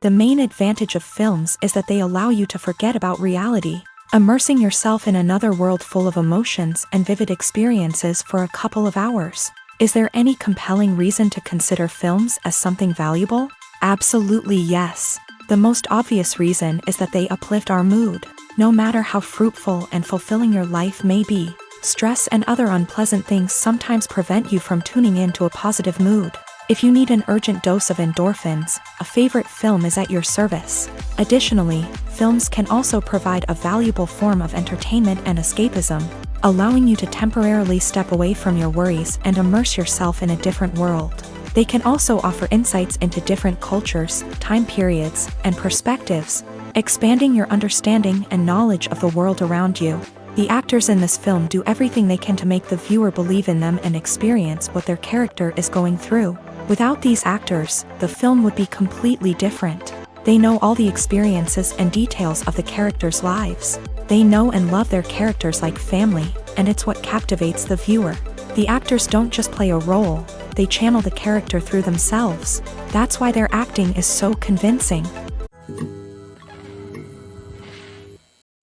The main advantage of films is that they allow you to forget about reality, immersing yourself in another world full of emotions and vivid experiences for a couple of hours. Is there any compelling reason to consider films as something valuable? Absolutely yes. The most obvious reason is that they uplift our mood. No matter how fruitful and fulfilling your life may be, stress and other unpleasant things sometimes prevent you from tuning into a positive mood. If you need an urgent dose of endorphins, a favorite film is at your service. Additionally, films can also provide a valuable form of entertainment and escapism, allowing you to temporarily step away from your worries and immerse yourself in a different world. They can also offer insights into different cultures, time periods, and perspectives, expanding your understanding and knowledge of the world around you. The actors in this film do everything they can to make the viewer believe in them and experience what their character is going through. Without these actors, the film would be completely different. They know all the experiences and details of the characters' lives. They know and love their characters like family, and it's what captivates the viewer. The actors don't just play a role, they channel the character through themselves. That's why their acting is so convincing.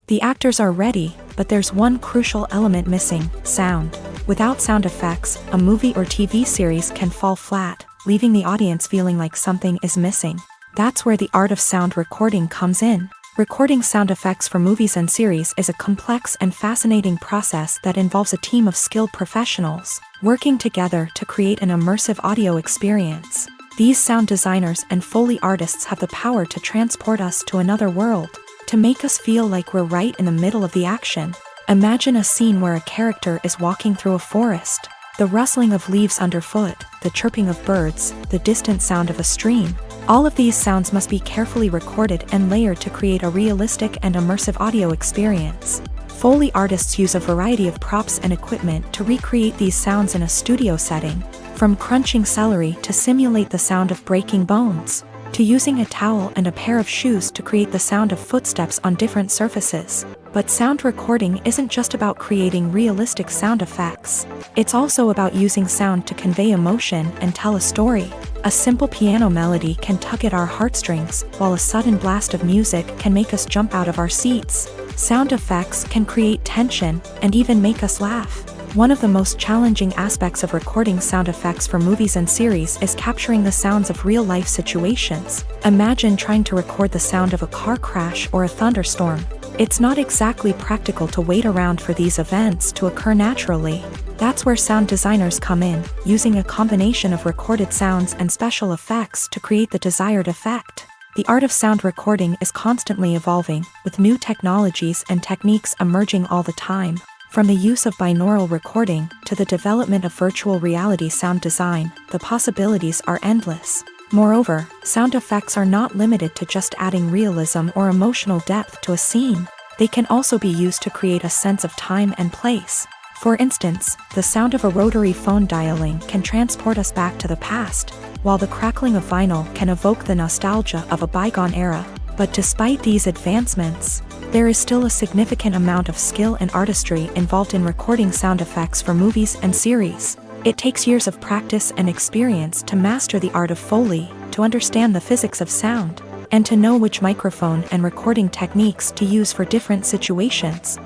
The actors are ready, but there's one crucial element missing: sound. Without sound effects, a movie or TV series can fall flat, leaving the audience feeling like something is missing. That's where the art of sound recording comes in. Recording sound effects for movies and series is a complex and fascinating process that involves a team of skilled professionals working together to create an immersive audio experience. These sound designers and Foley artists have the power to transport us to another world, to make us feel like we're right in the middle of the action. Imagine a scene where a character is walking through a forest. The rustling of leaves underfoot, the chirping of birds, the distant sound of a stream. All of these sounds must be carefully recorded and layered to create a realistic and immersive audio experience. Foley artists use a variety of props and equipment to recreate these sounds in a studio setting, from crunching celery to simulate the sound of breaking bones, to using a towel and a pair of shoes to create the sound of footsteps on different surfaces. But sound recording isn't just about creating realistic sound effects. It's also about using sound to convey emotion and tell a story. A simple piano melody can tug at our heartstrings, while a sudden blast of music can make us jump out of our seats. Sound effects can create tension and even make us laugh. One of the most challenging aspects of recording sound effects for movies and series is capturing the sounds of real-life situations. Imagine trying to record the sound of a car crash or a thunderstorm. It's not exactly practical to wait around for these events to occur naturally. That's where sound designers come in, using a combination of recorded sounds and special effects to create the desired effect. The art of sound recording is constantly evolving, with new technologies and techniques emerging all the time. From the use of binaural recording to the development of virtual reality sound design, the possibilities are endless. Moreover, sound effects are not limited to just adding realism or emotional depth to a scene. They can also be used to create a sense of time and place. For instance, the sound of a rotary phone dialing can transport us back to the past, while the crackling of vinyl can evoke the nostalgia of a bygone era. But despite these advancements, there is still a significant amount of skill and artistry involved in recording sound effects for movies and series. It takes years of practice and experience to master the art of Foley, to understand the physics of sound, and to know which microphone and recording techniques to use for different situations.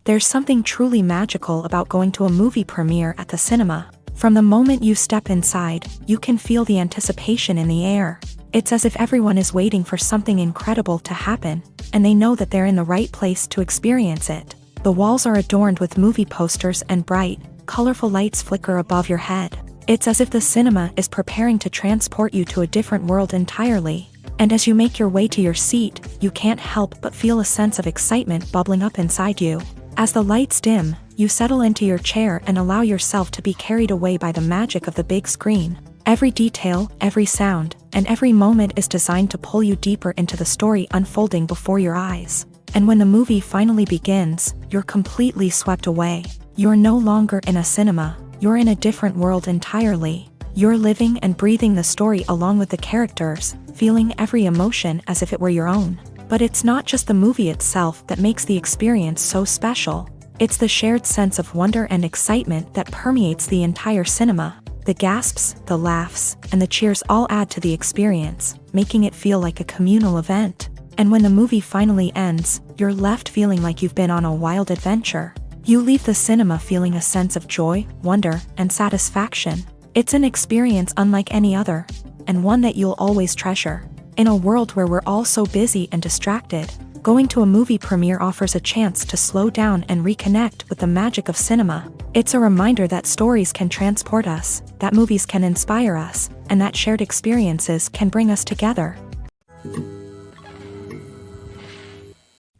There's something truly magical about going to a movie premiere at the cinema. From the moment you step inside, you can feel the anticipation in the air. It's as if everyone is waiting for something incredible to happen, and they know that they're in the right place to experience it. The walls are adorned with movie posters and bright, colorful lights flicker above your head. It's as if the cinema is preparing to transport you to a different world entirely. And as you make your way to your seat, you can't help but feel a sense of excitement bubbling up inside you. As the lights dim, you settle into your chair and allow yourself to be carried away by the magic of the big screen. Every detail, every sound, and every moment is designed to pull you deeper into the story unfolding before your eyes. And when the movie finally begins, you're completely swept away. You're no longer in a cinema, you're in a different world entirely. You're living and breathing the story along with the characters, feeling every emotion as if it were your own. But it's not just the movie itself that makes the experience so special. It's the shared sense of wonder and excitement that permeates the entire cinema. The gasps, the laughs, and the cheers all add to the experience, making it feel like a communal event. And when the movie finally ends, you're left feeling like you've been on a wild adventure. You leave the cinema feeling a sense of joy, wonder, and satisfaction. It's an experience unlike any other, and one that you'll always treasure. In a world where we're all so busy and distracted, going to a movie premiere offers a chance to slow down and reconnect with the magic of cinema. It's a reminder that stories can transport us, that movies can inspire us, and that shared experiences can bring us together.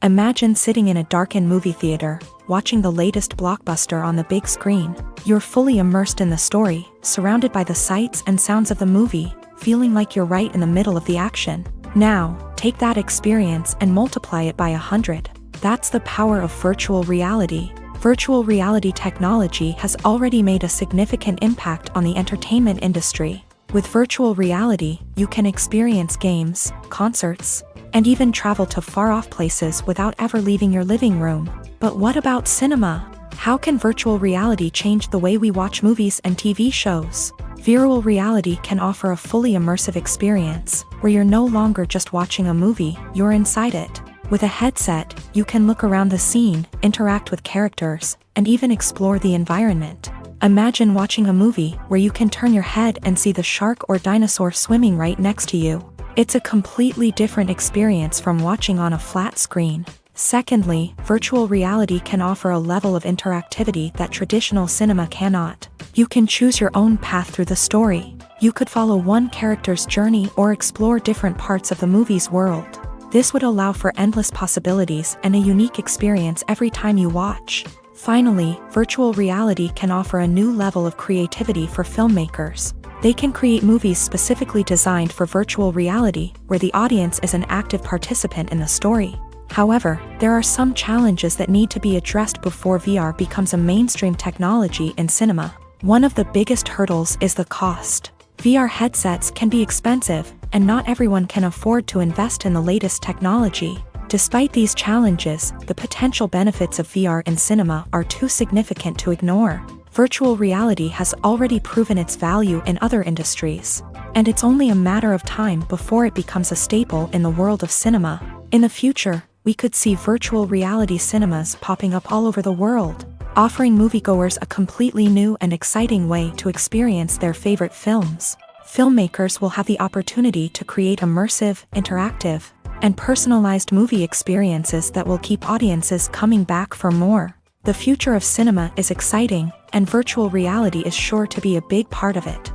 Imagine sitting in a darkened movie theater, watching the latest blockbuster on the big screen. You're fully immersed in the story, surrounded by the sights and sounds of the movie, feeling like you're right in the middle of the action. Now, take that experience and multiply it by 100. That's the power of virtual reality. Virtual reality technology has already made a significant impact on the entertainment industry. With virtual reality, you can experience games, concerts, and even travel to far-off places without ever leaving your living room. But what about cinema? How can virtual reality change the way we watch movies and TV shows? Virtual reality can offer a fully immersive experience, where you're no longer just watching a movie, you're inside it. With a headset, you can look around the scene, interact with characters, and even explore the environment. Imagine watching a movie where you can turn your head and see the shark or dinosaur swimming right next to you. It's a completely different experience from watching on a flat screen. Secondly, virtual reality can offer a level of interactivity that traditional cinema cannot. You can choose your own path through the story. You could follow one character's journey or explore different parts of the movie's world. This would allow for endless possibilities and a unique experience every time you watch. Finally, virtual reality can offer a new level of creativity for filmmakers. They can create movies specifically designed for virtual reality, where the audience is an active participant in the story. However, there are some challenges that need to be addressed before VR becomes a mainstream technology in cinema. One of the biggest hurdles is the cost. VR headsets can be expensive, and not everyone can afford to invest in the latest technology. Despite these challenges, the potential benefits of VR in cinema are too significant to ignore. Virtual reality has already proven its value in other industries, and it's only a matter of time before it becomes a staple in the world of cinema. In the future, we could see virtual reality cinemas popping up all over the world, offering moviegoers a completely new and exciting way to experience their favorite films. Filmmakers will have the opportunity to create immersive, interactive, and personalized movie experiences that will keep audiences coming back for more. The future of cinema is exciting, and virtual reality is sure to be a big part of it.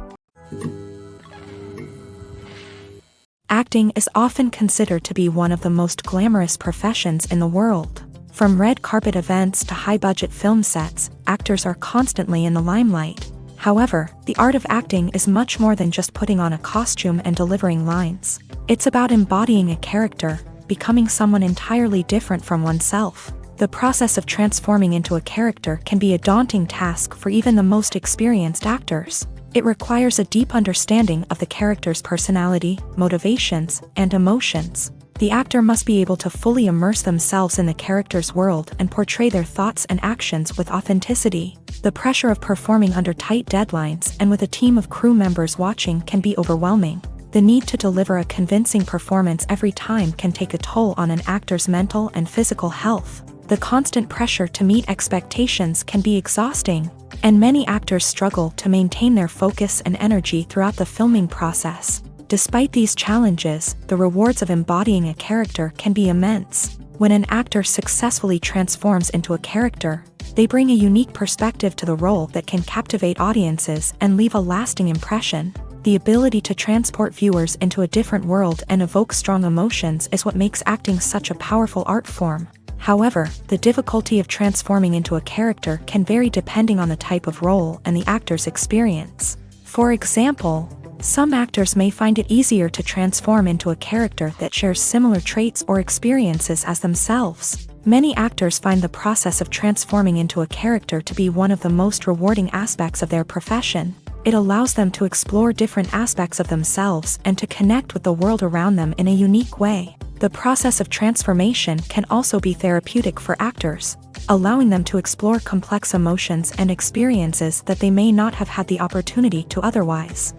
Acting is often considered to be one of the most glamorous professions in the world. From red carpet events to high-budget film sets, actors are constantly in the limelight. However, the art of acting is much more than just putting on a costume and delivering lines. It's about embodying a character, becoming someone entirely different from oneself. The process of transforming into a character can be a daunting task for even the most experienced actors. It requires a deep understanding of the character's personality, motivations, and emotions. The actor must be able to fully immerse themselves in the character's world and portray their thoughts and actions with authenticity. The pressure of performing under tight deadlines and with a team of crew members watching can be overwhelming. The need to deliver a convincing performance every time can take a toll on an actor's mental and physical health. The constant pressure to meet expectations can be exhausting, and many actors struggle to maintain their focus and energy throughout the filming process. Despite these challenges, the rewards of embodying a character can be immense. When an actor successfully transforms into a character, they bring a unique perspective to the role that can captivate audiences and leave a lasting impression. The ability to transport viewers into a different world and evoke strong emotions is what makes acting such a powerful art form. However, the difficulty of transforming into a character can vary depending on the type of role and the actor's experience. For example, some actors may find it easier to transform into a character that shares similar traits or experiences as themselves. Many actors find the process of transforming into a character to be one of the most rewarding aspects of their profession. It allows them to explore different aspects of themselves and to connect with the world around them in a unique way. The process of transformation can also be therapeutic for actors, allowing them to explore complex emotions and experiences that they may not have had the opportunity to otherwise.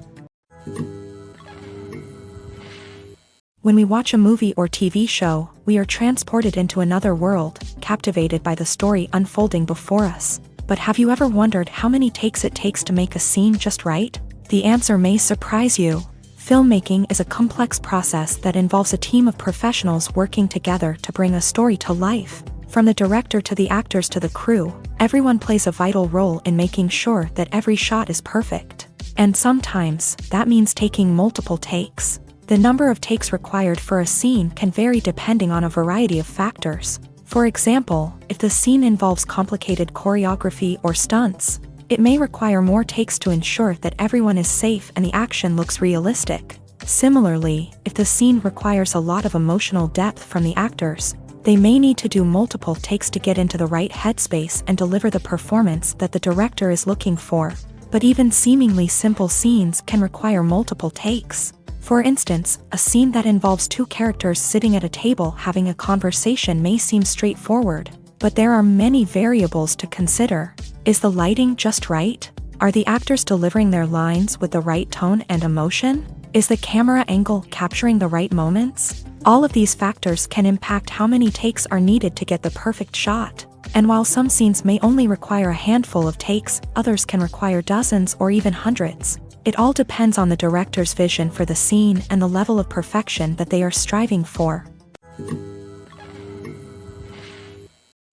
When we watch a movie or TV show, we are transported into another world, captivated by the story unfolding before us. But have you ever wondered how many takes it takes to make a scene just right? The answer may surprise you. Filmmaking is a complex process that involves a team of professionals working together to bring a story to life. From the director to the actors to the crew, everyone plays a vital role in making sure that every shot is perfect. And sometimes, that means taking multiple takes. The number of takes required for a scene can vary depending on a variety of factors. For example, if the scene involves complicated choreography or stunts, it may require more takes to ensure that everyone is safe and the action looks realistic. Similarly, if the scene requires a lot of emotional depth from the actors, they may need to do multiple takes to get into the right headspace and deliver the performance that the director is looking for. But even seemingly simple scenes can require multiple takes. For instance, a scene that involves two characters sitting at a table having a conversation may seem straightforward, but there are many variables to consider. Is the lighting just right? Are the actors delivering their lines with the right tone and emotion? Is the camera angle capturing the right moments? All of these factors can impact how many takes are needed to get the perfect shot. And while some scenes may only require a handful of takes, others can require dozens or even hundreds. It all depends on the director's vision for the scene and the level of perfection that they are striving for.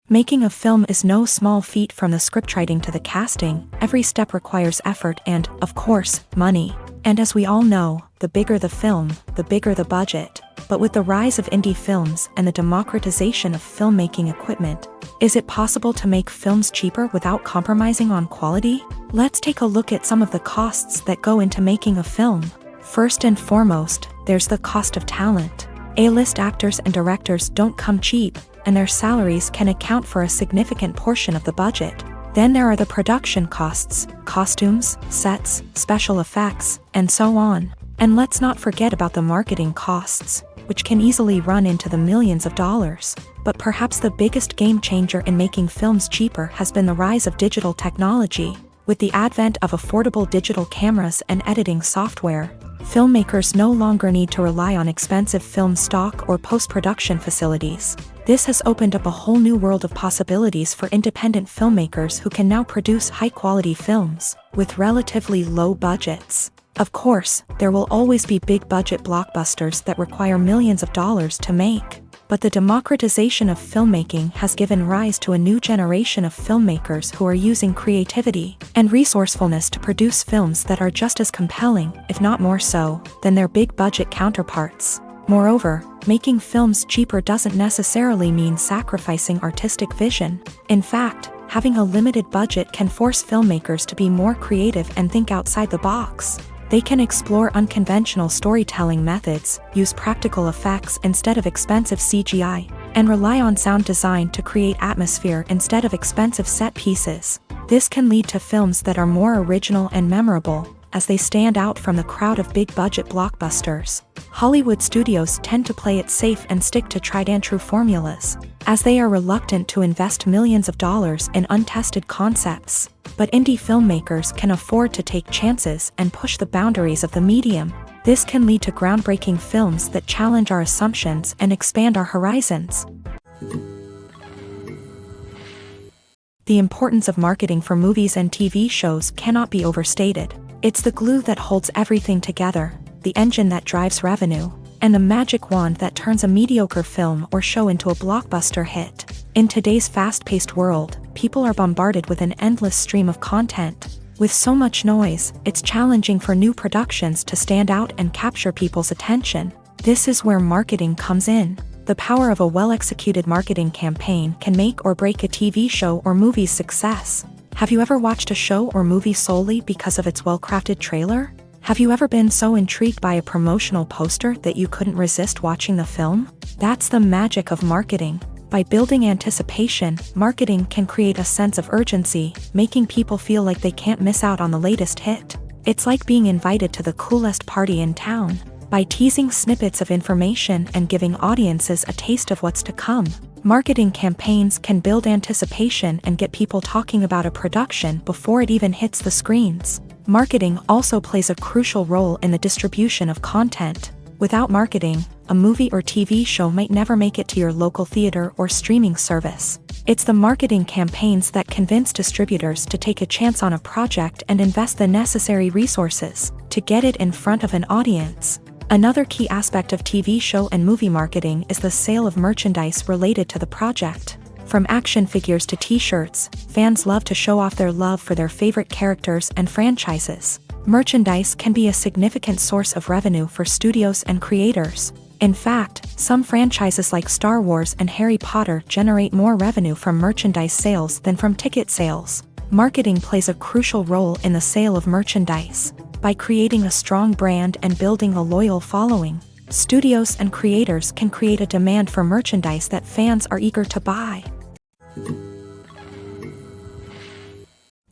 Making a film is no small feat. From the scriptwriting to the casting, every step requires effort and, of course, money. And as we all know, the bigger the film, the bigger the budget. But with the rise of indie films and the democratization of filmmaking equipment, is it possible to make films cheaper without compromising on quality? Let's take a look at some of the costs that go into making a film. First and foremost, there's the cost of talent. A-list actors and directors don't come cheap, and their salaries can account for a significant portion of the budget. Then there are the production costs, costumes, sets, special effects, and so on. And let's not forget about the marketing costs, which can easily run into the millions of dollars. But perhaps the biggest game changer in making films cheaper has been the rise of digital technology. With the advent of affordable digital cameras and editing software, filmmakers no longer need to rely on expensive film stock or post-production facilities. This has opened up a whole new world of possibilities for independent filmmakers who can now produce high-quality films with relatively low budgets. Of course, there will always be big-budget blockbusters that require millions of dollars to make. But the democratization of filmmaking has given rise to a new generation of filmmakers who are using creativity and resourcefulness to produce films that are just as compelling, if not more so, than their big-budget counterparts. Moreover, making films cheaper doesn't necessarily mean sacrificing artistic vision. In fact, having a limited budget can force filmmakers to be more creative and think outside the box. They can explore unconventional storytelling methods, use practical effects instead of expensive CGI, and rely on sound design to create atmosphere instead of expensive set pieces. This can lead to films that are more original and memorable, as they stand out from the crowd of big-budget blockbusters. Hollywood studios tend to play it safe and stick to tried-and-true formulas, as they are reluctant to invest millions of dollars in untested concepts. But indie filmmakers can afford to take chances and push the boundaries of the medium. This can lead to groundbreaking films that challenge our assumptions and expand our horizons. The importance of marketing for movies and TV shows cannot be overstated. It's the glue that holds everything together, the engine that drives revenue, and the magic wand that turns a mediocre film or show into a blockbuster hit. In today's fast-paced world, people are bombarded with an endless stream of content. With so much noise, it's challenging for new productions to stand out and capture people's attention. This is where marketing comes in. The power of a well-executed marketing campaign can make or break a TV show or movie's success. Have you ever watched a show or movie solely because of its well-crafted trailer? Have you ever been so intrigued by a promotional poster that you couldn't resist watching the film? That's the magic of marketing. By building anticipation, marketing can create a sense of urgency, making people feel like they can't miss out on the latest hit. It's like being invited to the coolest party in town. By teasing snippets of information and giving audiences a taste of what's to come, marketing campaigns can build anticipation and get people talking about a production before it even hits the screens. Marketing also plays a crucial role in the distribution of content. Without marketing, a movie or TV show might never make it to your local theater or streaming service. It's the marketing campaigns that convince distributors to take a chance on a project and invest the necessary resources to get it in front of an audience. Another key aspect of TV show and movie marketing is the sale of merchandise related to the project. From action figures to t-shirts, fans love to show off their love for their favorite characters and franchises. Merchandise can be a significant source of revenue for studios and creators. In fact, some franchises like Star Wars and Harry Potter generate more revenue from merchandise sales than from ticket sales. Marketing plays a crucial role in the sale of merchandise. By creating a strong brand and building a loyal following, studios and creators can create a demand for merchandise that fans are eager to buy.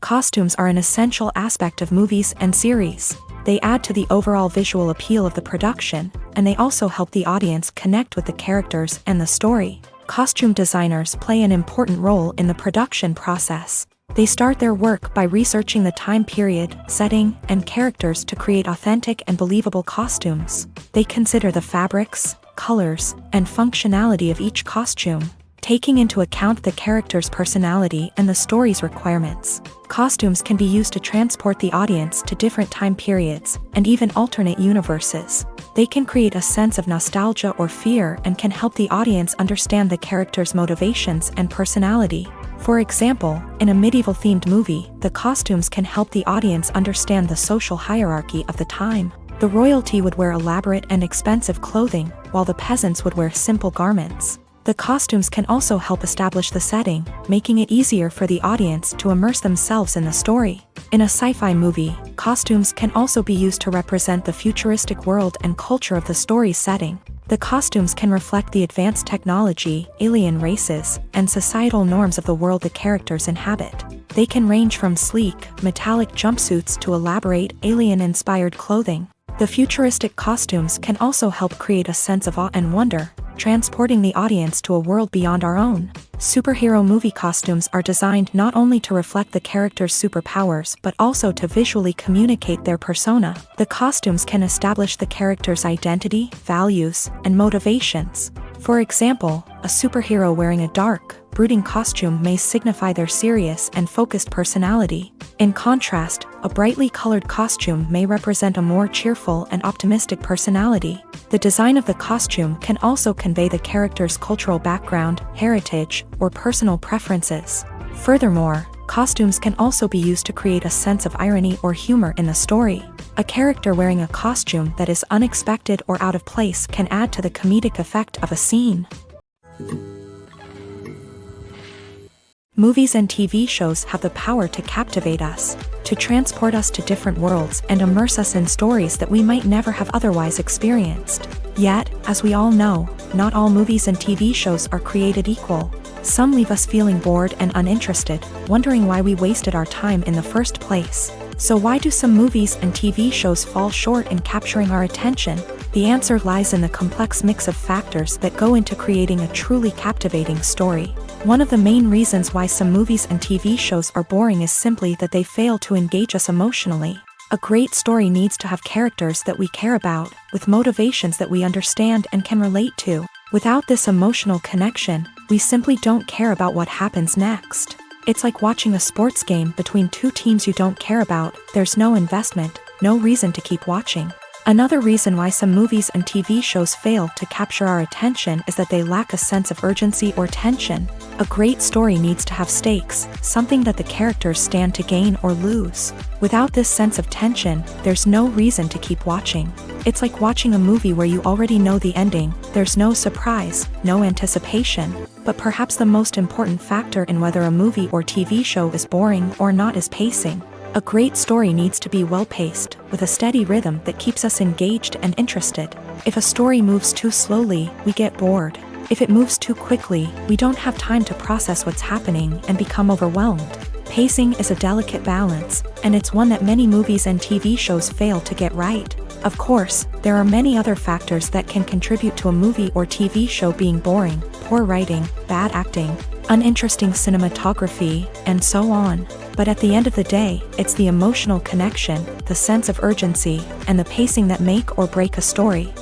Costumes are an essential aspect of movies and series. They add to the overall visual appeal of the production, and they also help the audience connect with the characters and the story. Costume designers play an important role in the production process. They start their work by researching the time period, setting, and characters to create authentic and believable costumes. They consider the fabrics, colors, and functionality of each costume, taking into account the character's personality and the story's requirements. Costumes can be used to transport the audience to different time periods and even alternate universes. They can create a sense of nostalgia or fear and can help the audience understand the character's motivations and personality. For example, in a medieval-themed movie, the costumes can help the audience understand the social hierarchy of the time. The royalty would wear elaborate and expensive clothing, while the peasants would wear simple garments. The costumes can also help establish the setting, making it easier for the audience to immerse themselves in the story. In a sci-fi movie, costumes can also be used to represent the futuristic world and culture of the story's setting. The costumes can reflect the advanced technology, alien races, and societal norms of the world the characters inhabit. They can range from sleek, metallic jumpsuits to elaborate, alien-inspired clothing. The futuristic costumes can also help create a sense of awe and wonder, transporting the audience to a world beyond our own. Superhero movie costumes are designed not only to reflect the character's superpowers but also to visually communicate their persona. The costumes can establish the character's identity, values, and motivations. For example, a superhero wearing a dark, brooding costume may signify their serious and focused personality. In contrast, a brightly colored costume may represent a more cheerful and optimistic personality. The design of the costume can also convey the character's cultural background, heritage, or personal preferences. Furthermore, costumes can also be used to create a sense of irony or humor in the story. A character wearing a costume that is unexpected or out of place can add to the comedic effect of a scene. Movies and TV shows have the power to captivate us, to transport us to different worlds and immerse us in stories that we might never have otherwise experienced. Yet, as we all know, not all movies and TV shows are created equal. Some leave us feeling bored and uninterested, wondering why we wasted our time in the first place. So why do some movies and TV shows fall short in capturing our attention? The answer lies in the complex mix of factors that go into creating a truly captivating story. One of the main reasons why some movies and TV shows are boring is simply that they fail to engage us emotionally. A great story needs to have characters that we care about, with motivations that we understand and can relate to. Without this emotional connection, we simply don't care about what happens next. It's like watching a sports game between two teams you don't care about. There's no investment, no reason to keep watching. Another reason why some movies and TV shows fail to capture our attention is that they lack a sense of urgency or tension. A great story needs to have stakes, something that the characters stand to gain or lose. Without this sense of tension, there's no reason to keep watching. It's like watching a movie where you already know the ending. There's no surprise, no anticipation. But perhaps the most important factor in whether a movie or TV show is boring or not is pacing. A great story needs to be well-paced, with a steady rhythm that keeps us engaged and interested. If a story moves too slowly, we get bored. If it moves too quickly, we don't have time to process what's happening and become overwhelmed. Pacing is a delicate balance, and it's one that many movies and TV shows fail to get right. Of course, there are many other factors that can contribute to a movie or TV show being boring: poor writing, bad acting, uninteresting cinematography, and so on. But at the end of the day, it's the emotional connection, the sense of urgency, and the pacing that make or break a story.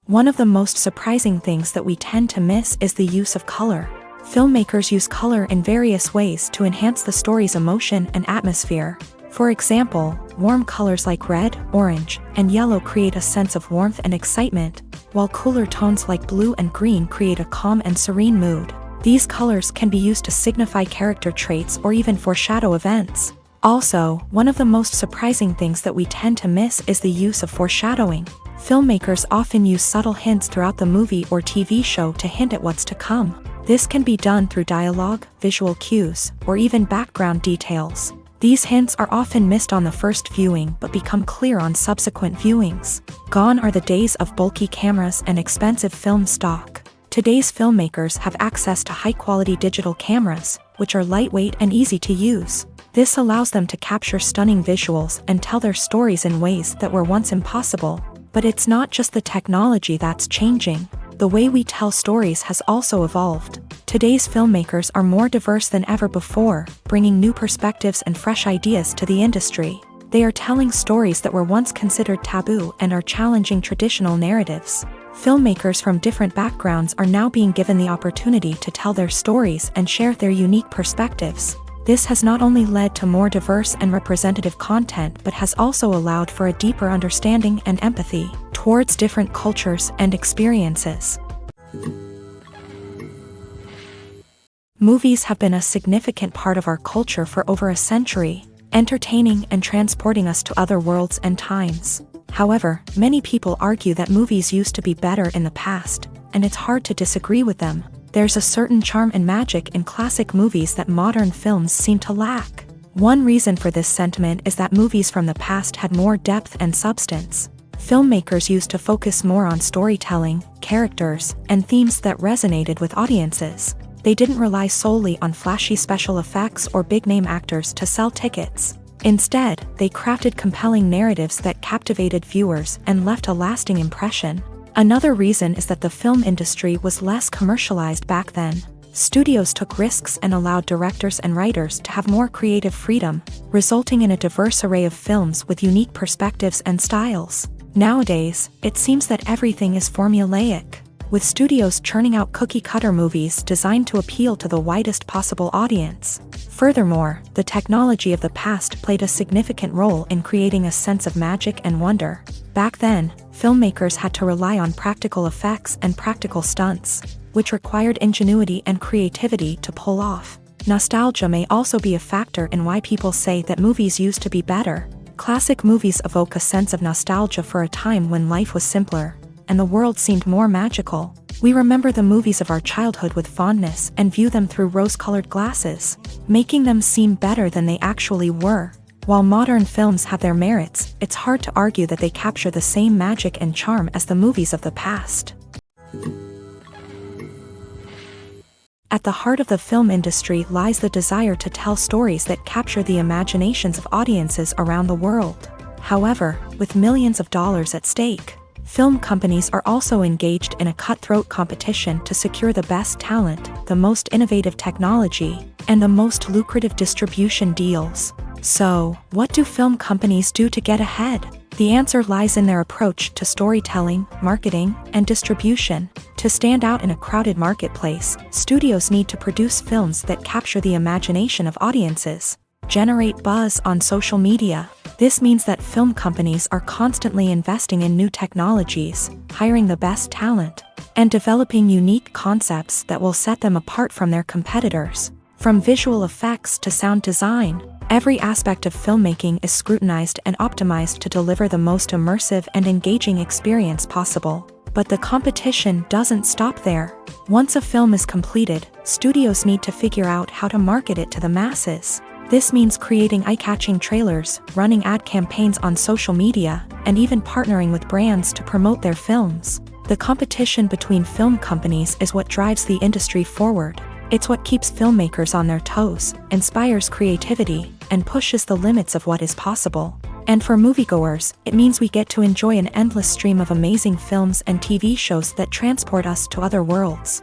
One of the most surprising things that we tend to miss is the use of color. Filmmakers use color in various ways to enhance the story's emotion and atmosphere. For example, warm colors like red, orange, and yellow create a sense of warmth and excitement, while cooler tones like blue and green create a calm and serene mood. These colors can be used to signify character traits or even foreshadow events. Also, one of the most surprising things that we tend to miss is the use of foreshadowing. Filmmakers often use subtle hints throughout the movie or TV show to hint at what's to come. This can be done through dialogue, visual cues, or even background details. These hints are often missed on the first viewing but become clear on subsequent viewings. Gone are the days of bulky cameras and expensive film stock. Today's filmmakers have access to high-quality digital cameras, which are lightweight and easy to use. This allows them to capture stunning visuals and tell their stories in ways that were once impossible. But it's not just the technology that's changing. The way we tell stories has also evolved. Today's filmmakers are more diverse than ever before, bringing new perspectives and fresh ideas to the industry. They are telling stories that were once considered taboo and are challenging traditional narratives. Filmmakers from different backgrounds are now being given the opportunity to tell their stories and share their unique perspectives. This has not only led to more diverse and representative content but has also allowed for a deeper understanding and empathy towards different cultures and experiences. Movies have been a significant part of our culture for over a century, entertaining and transporting us to other worlds and times. However, many people argue that movies used to be better in the past, and it's hard to disagree with them. There's a certain charm and magic in classic movies that modern films seem to lack. One reason for this sentiment is that movies from the past had more depth and substance. Filmmakers used to focus more on storytelling, characters, and themes that resonated with audiences. They didn't rely solely on flashy special effects or big-name actors to sell tickets. Instead, they crafted compelling narratives that captivated viewers and left a lasting impression. Another reason is that the film industry was less commercialized back then. Studios took risks and allowed directors and writers to have more creative freedom, resulting in a diverse array of films with unique perspectives and styles. Nowadays, it seems that everything is formulaic, with studios churning out cookie-cutter movies designed to appeal to the widest possible audience. Furthermore, the technology of the past played a significant role in creating a sense of magic and wonder. Back then, filmmakers had to rely on practical effects and practical stunts, which required ingenuity and creativity to pull off. Nostalgia may also be a factor in why people say that movies used to be better. Classic movies evoke a sense of nostalgia for a time when life was simpler, and the world seemed more magical. We remember the movies of our childhood with fondness and view them through rose-colored glasses, making them seem better than they actually were. While modern films have their merits, it's hard to argue that they capture the same magic and charm as the movies of the past. At the heart of the film industry lies the desire to tell stories that capture the imaginations of audiences around the world. However, with millions of dollars at stake, film companies are also engaged in a cutthroat competition to secure the best talent, the most innovative technology, and the most lucrative distribution deals. So, what do film companies do to get ahead? The answer lies in their approach to storytelling, marketing, and distribution. To stand out in a crowded marketplace, studios need to produce films that capture the imagination of audiences, generate buzz on social media. This means that film companies are constantly investing in new technologies, hiring the best talent, and developing unique concepts that will set them apart from their competitors. From visual effects to sound design, every aspect of filmmaking is scrutinized and optimized to deliver the most immersive and engaging experience possible. But the competition doesn't stop there. Once a film is completed, studios need to figure out how to market it to the masses. This means creating eye-catching trailers, running ad campaigns on social media, and even partnering with brands to promote their films. The competition between film companies is what drives the industry forward. It's what keeps filmmakers on their toes, inspires creativity, and pushes the limits of what is possible. And for moviegoers, it means we get to enjoy an endless stream of amazing films and TV shows that transport us to other worlds.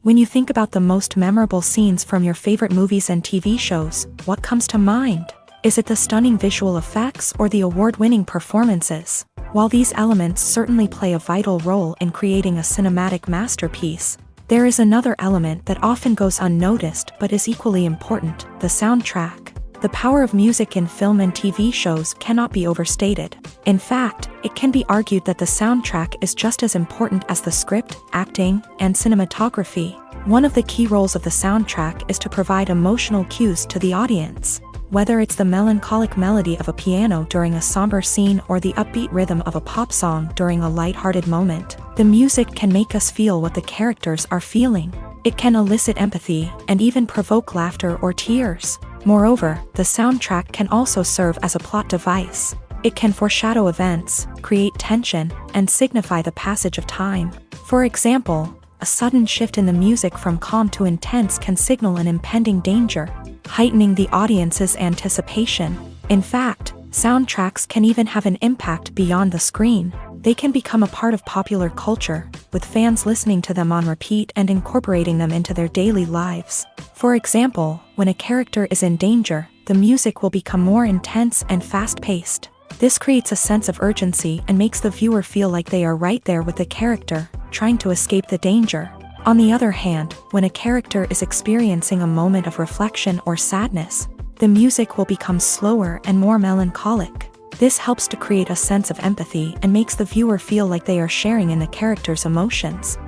When you think about the most memorable scenes from your favorite movies and TV shows, what comes to mind? Is it the stunning visual effects or the award-winning performances? While these elements certainly play a vital role in creating a cinematic masterpiece, there is another element that often goes unnoticed but is equally important: the soundtrack. The power of music in film and TV shows cannot be overstated. In fact, it can be argued that the soundtrack is just as important as the script, acting, and cinematography. One of the key roles of the soundtrack is to provide emotional cues to the audience. Whether it's the melancholic melody of a piano during a somber scene or the upbeat rhythm of a pop song during a light-hearted moment, the music can make us feel what the characters are feeling. It can elicit empathy and even provoke laughter or tears. Moreover, the soundtrack can also serve as a plot device. It can foreshadow events, create tension, and signify the passage of time. For example, a sudden shift in the music from calm to intense can signal an impending danger, heightening the audience's anticipation. In fact, soundtracks can even have an impact beyond the screen. They can become a part of popular culture, with fans listening to them on repeat and incorporating them into their daily lives. For example, when a character is in danger, the music will become more intense and fast-paced. This creates a sense of urgency and makes the viewer feel like they are right there with the character, trying to escape the danger. On the other hand, when a character is experiencing a moment of reflection or sadness, the music will become slower and more melancholic. This helps to create a sense of empathy and makes the viewer feel like they are sharing in the character's emotions.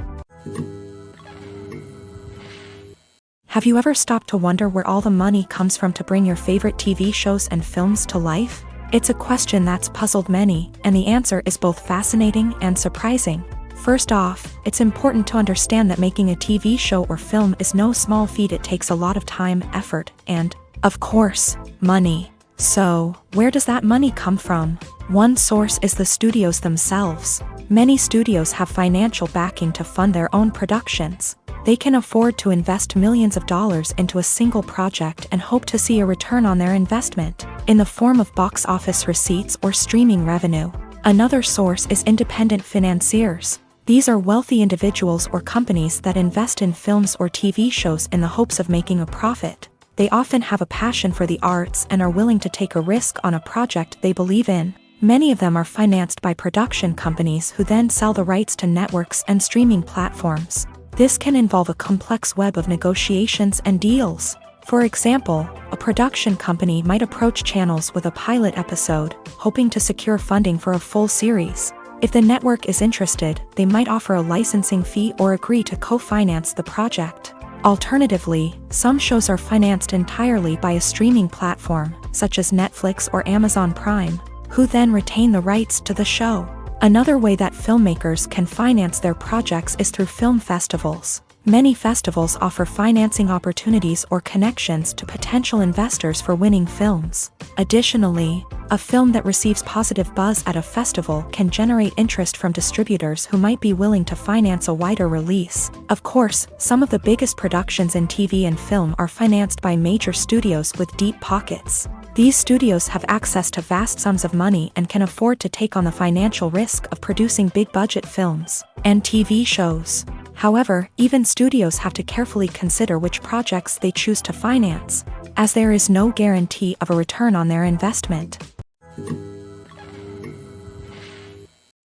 Have you ever stopped to wonder where all the money comes from to bring your favorite TV shows and films to life? It's a question that's puzzled many, and the answer is both fascinating and surprising. First off, it's important to understand that making a TV show or film is no small feat. It takes a lot of time, effort, and, of course, money. So, where does that money come from? One source is the studios themselves. Many studios have financial backing to fund their own productions. They can afford to invest millions of dollars into a single project and hope to see a return on their investment, in the form of box office receipts or streaming revenue. Another source is independent financiers. These are wealthy individuals or companies that invest in films or TV shows in the hopes of making a profit. They often have a passion for the arts and are willing to take a risk on a project they believe in. Many of them are financed by production companies who then sell the rights to networks and streaming platforms. This can involve a complex web of negotiations and deals. For example, a production company might approach channels with a pilot episode, hoping to secure funding for a full series. If the network is interested, they might offer a licensing fee or agree to co-finance the project. Alternatively, some shows are financed entirely by a streaming platform, such as Netflix or Amazon Prime, who then retain the rights to the show. Another way that filmmakers can finance their projects is through film festivals. Many festivals offer financing opportunities or connections to potential investors for winning films. Additionally, a film that receives positive buzz at a festival can generate interest from distributors who might be willing to finance a wider release. Of course, some of the biggest productions in TV and film are financed by major studios with deep pockets. These studios have access to vast sums of money and can afford to take on the financial risk of producing big-budget films and TV shows. However, even studios have to carefully consider which projects they choose to finance, as there is no guarantee of a return on their investment.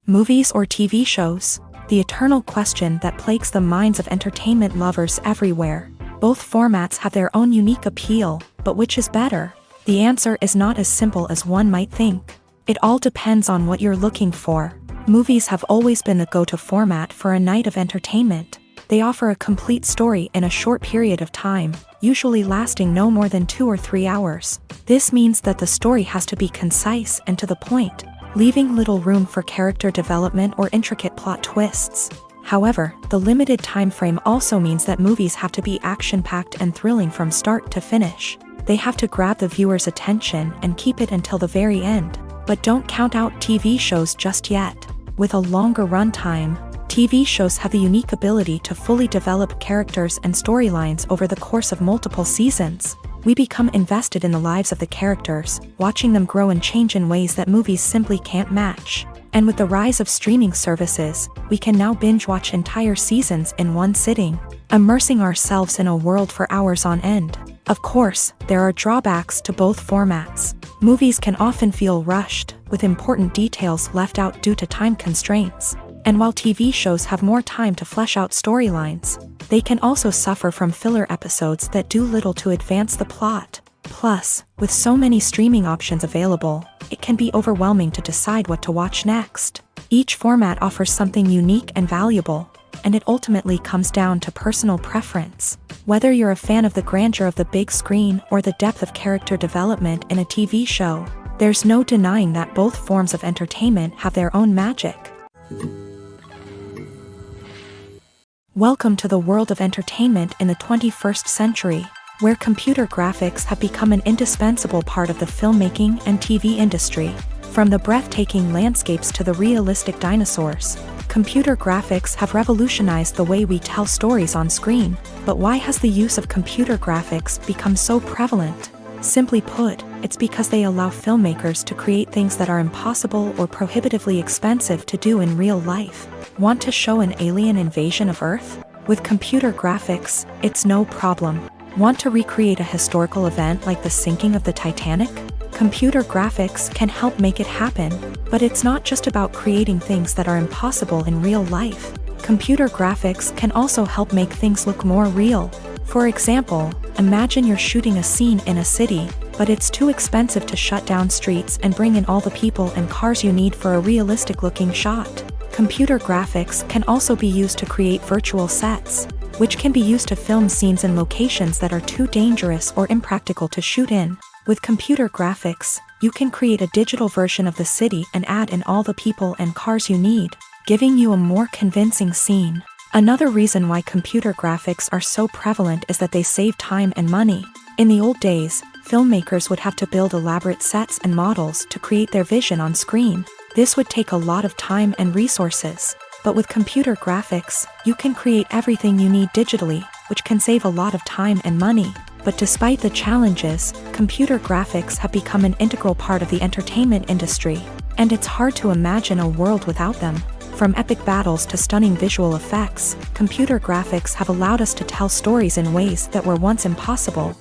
Movies or TV shows? The eternal question that plagues the minds of entertainment lovers everywhere. Both formats have their own unique appeal, but which is better? The answer is not as simple as one might think. It all depends on what you're looking for. Movies have always been the go-to format for a night of entertainment. They offer a complete story in a short period of time, usually lasting no more than 2 or 3 hours. This means that the story has to be concise and to the point, leaving little room for character development or intricate plot twists. However, the limited time frame also means that movies have to be action-packed and thrilling from start to finish. They have to grab the viewer's attention and keep it until the very end. But don't count out TV shows just yet. With a longer runtime, TV shows have the unique ability to fully develop characters and storylines over the course of multiple seasons. We become invested in the lives of the characters, watching them grow and change in ways that movies simply can't match. And with the rise of streaming services, we can now binge-watch entire seasons in one sitting, immersing ourselves in a world for hours on end. Of course, there are drawbacks to both formats. Movies can often feel rushed, with important details left out due to time constraints. And while TV shows have more time to flesh out storylines, they can also suffer from filler episodes that do little to advance the plot. Plus, with so many streaming options available, it can be overwhelming to decide what to watch next. Each format offers something unique and valuable, and it ultimately comes down to personal preference. Whether you're a fan of the grandeur of the big screen or the depth of character development in a TV show, there's no denying that both forms of entertainment have their own magic. Welcome to the world of entertainment in the 21st century, where computer graphics have become an indispensable part of the filmmaking and TV industry. From the breathtaking landscapes to the realistic dinosaurs, computer graphics have revolutionized the way we tell stories on screen. But why has the use of computer graphics become so prevalent? Simply put, it's because they allow filmmakers to create things that are impossible or prohibitively expensive to do in real life. Want to show an alien invasion of Earth? With computer graphics, it's no problem. Want to recreate a historical event like the sinking of the Titanic? Computer graphics can help make it happen, but it's not just about creating things that are impossible in real life. Computer graphics can also help make things look more real. For example, imagine you're shooting a scene in a city, but it's too expensive to shut down streets and bring in all the people and cars you need for a realistic-looking shot. Computer graphics can also be used to create virtual sets, which can be used to film scenes in locations that are too dangerous or impractical to shoot in. With computer graphics, you can create a digital version of the city and add in all the people and cars you need, giving you a more convincing scene. Another reason why computer graphics are so prevalent is that they save time and money. In the old days, filmmakers would have to build elaborate sets and models to create their vision on screen. This would take a lot of time and resources. But with computer graphics, you can create everything you need digitally, which can save a lot of time and money. But despite the challenges, computer graphics have become an integral part of the entertainment industry, and it's hard to imagine a world without them. From epic battles to stunning visual effects, computer graphics have allowed us to tell stories in ways that were once impossible.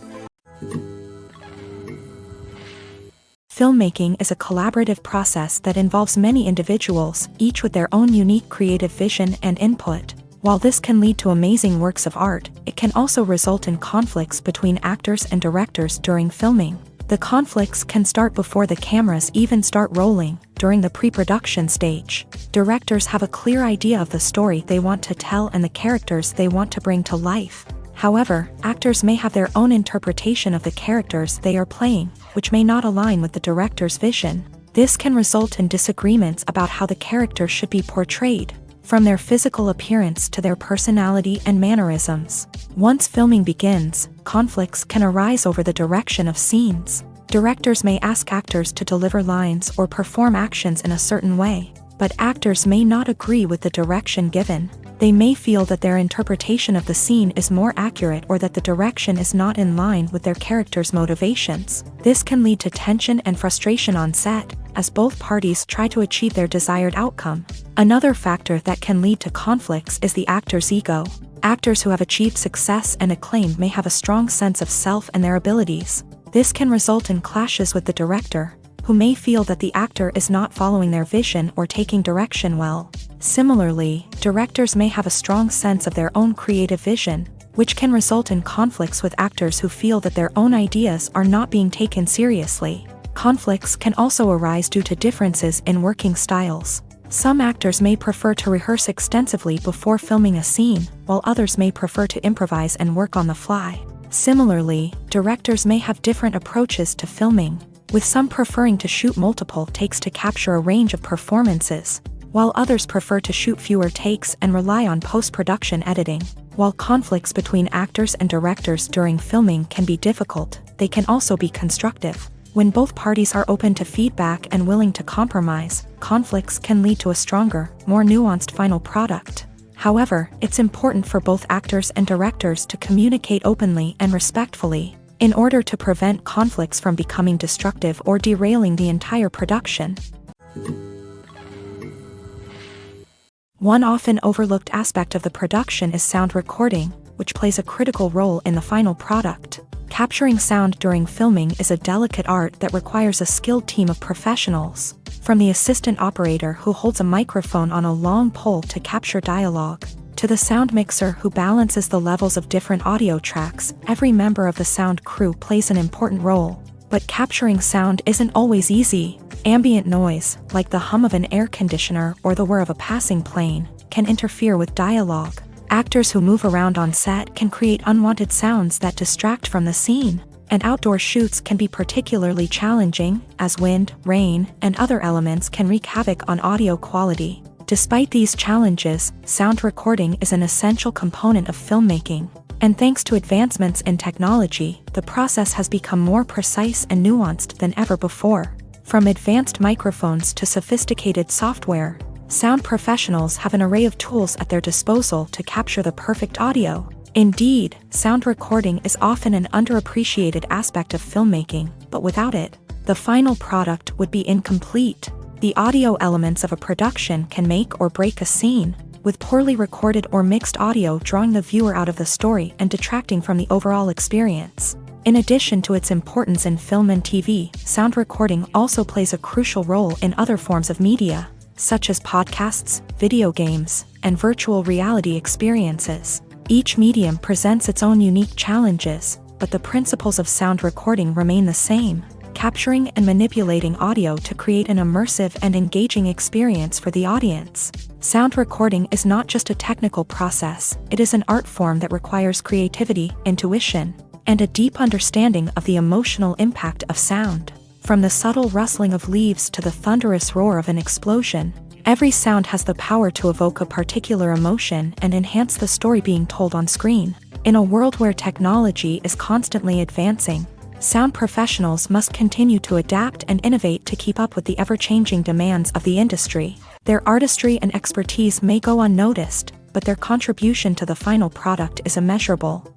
Filmmaking is a collaborative process that involves many individuals, each with their own unique creative vision and input. While this can lead to amazing works of art, it can also result in conflicts between actors and directors during filming. The conflicts can start before the cameras even start rolling, during the pre-production stage. Directors have a clear idea of the story they want to tell and the characters they want to bring to life. However, actors may have their own interpretation of the characters they are playing, which may not align with the director's vision. This can result in disagreements about how the character should be portrayed, from their physical appearance to their personality and mannerisms. Once filming begins, conflicts can arise over the direction of scenes. Directors may ask actors to deliver lines or perform actions in a certain way, but actors may not agree with the direction given. They may feel that their interpretation of the scene is more accurate or that the direction is not in line with their character's motivations. This can lead to tension and frustration on set, as both parties try to achieve their desired outcome. Another factor that can lead to conflicts is the actor's ego. Actors who have achieved success and acclaim may have a strong sense of self and their abilities. This can result in clashes with the director, who may feel that the actor is not following their vision or taking direction well. Similarly, directors may have a strong sense of their own creative vision, which can result in conflicts with actors who feel that their own ideas are not being taken seriously. Conflicts can also arise due to differences in working styles. Some actors may prefer to rehearse extensively before filming a scene, while others may prefer to improvise and work on the fly. Similarly, directors may have different approaches to filming, with some preferring to shoot multiple takes to capture a range of performances, while others prefer to shoot fewer takes and rely on post-production editing. While conflicts between actors and directors during filming can be difficult, they can also be constructive. When both parties are open to feedback and willing to compromise, conflicts can lead to a stronger, more nuanced final product. However, it's important for both actors and directors to communicate openly and respectfully, in order to prevent conflicts from becoming destructive or derailing the entire production. One often overlooked aspect of the production is sound recording, which plays a critical role in the final product. Capturing sound during filming is a delicate art that requires a skilled team of professionals, from the assistant operator who holds a microphone on a long pole to capture dialogue, to the sound mixer who balances the levels of different audio tracks. Every member of the sound crew plays an important role. But capturing sound isn't always easy. Ambient noise, like the hum of an air conditioner or the whir of a passing plane, can interfere with dialogue. Actors who move around on set can create unwanted sounds that distract from the scene, and outdoor shoots can be particularly challenging, as wind, rain, and other elements can wreak havoc on audio quality. Despite these challenges, sound recording is an essential component of filmmaking, and thanks to advancements in technology, the process has become more precise and nuanced than ever before. From advanced microphones to sophisticated software, sound professionals have an array of tools at their disposal to capture the perfect audio. Indeed, sound recording is often an underappreciated aspect of filmmaking, but without it, the final product would be incomplete. The audio elements of a production can make or break a scene, with poorly recorded or mixed audio drawing the viewer out of the story and detracting from the overall experience. In addition to its importance in film and TV, sound recording also plays a crucial role in other forms of media, such as podcasts, video games, and virtual reality experiences. Each medium presents its own unique challenges, but the principles of sound recording remain the same: capturing and manipulating audio to create an immersive and engaging experience for the audience. Sound recording is not just a technical process, it is an art form that requires creativity, intuition, and a deep understanding of the emotional impact of sound. From the subtle rustling of leaves to the thunderous roar of an explosion, every sound has the power to evoke a particular emotion and enhance the story being told on screen. In a world where technology is constantly advancing, sound professionals must continue to adapt and innovate to keep up with the ever-changing demands of the industry. Their artistry and expertise may go unnoticed, but their contribution to the final product is immeasurable.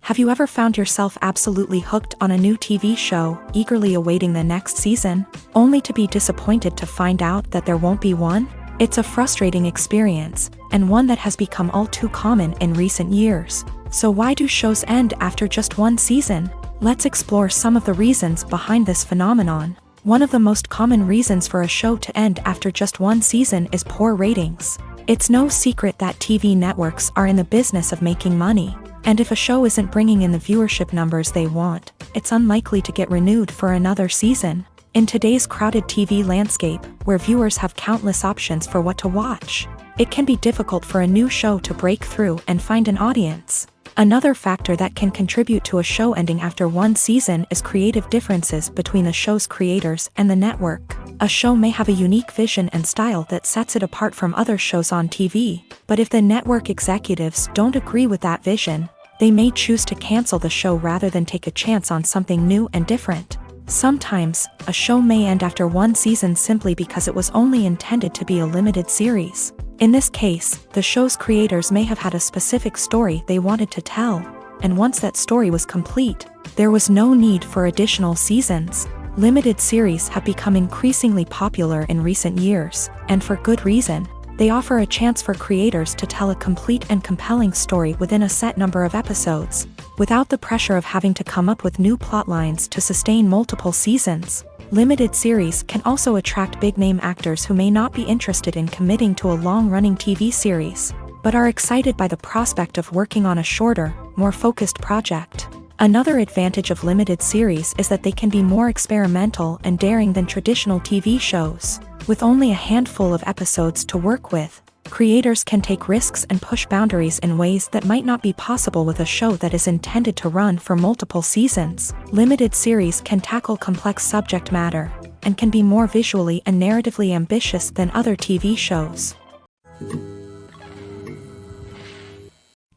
Have you ever found yourself absolutely hooked on a new TV show, eagerly awaiting the next season, only to be disappointed to find out that there won't be one? It's a frustrating experience, and one that has become all too common in recent years. So why do shows end after just one season? Let's explore some of the reasons behind this phenomenon. One of the most common reasons for a show to end after just one season is poor ratings. It's no secret that TV networks are in the business of making money. And if a show isn't bringing in the viewership numbers they want, it's unlikely to get renewed for another season. In today's crowded TV landscape, where viewers have countless options for what to watch, it can be difficult for a new show to break through and find an audience. Another factor that can contribute to a show ending after one season is creative differences between the show's creators and the network. A show may have a unique vision and style that sets it apart from other shows on TV, but if the network executives don't agree with that vision, they may choose to cancel the show rather than take a chance on something new and different. Sometimes, a show may end after one season simply because it was only intended to be a limited series. In this case, the show's creators may have had a specific story they wanted to tell, and once that story was complete, there was no need for additional seasons. Limited series have become increasingly popular in recent years, and for good reason. They offer a chance for creators to tell a complete and compelling story within a set number of episodes, without the pressure of having to come up with new plotlines to sustain multiple seasons. Limited series can also attract big-name actors who may not be interested in committing to a long-running TV series, but are excited by the prospect of working on a shorter, more focused project. Another advantage of limited series is that they can be more experimental and daring than traditional TV shows. With only a handful of episodes to work with, creators can take risks and push boundaries in ways that might not be possible with a show that is intended to run for multiple seasons. Limited series can tackle complex subject matter, and can be more visually and narratively ambitious than other TV shows.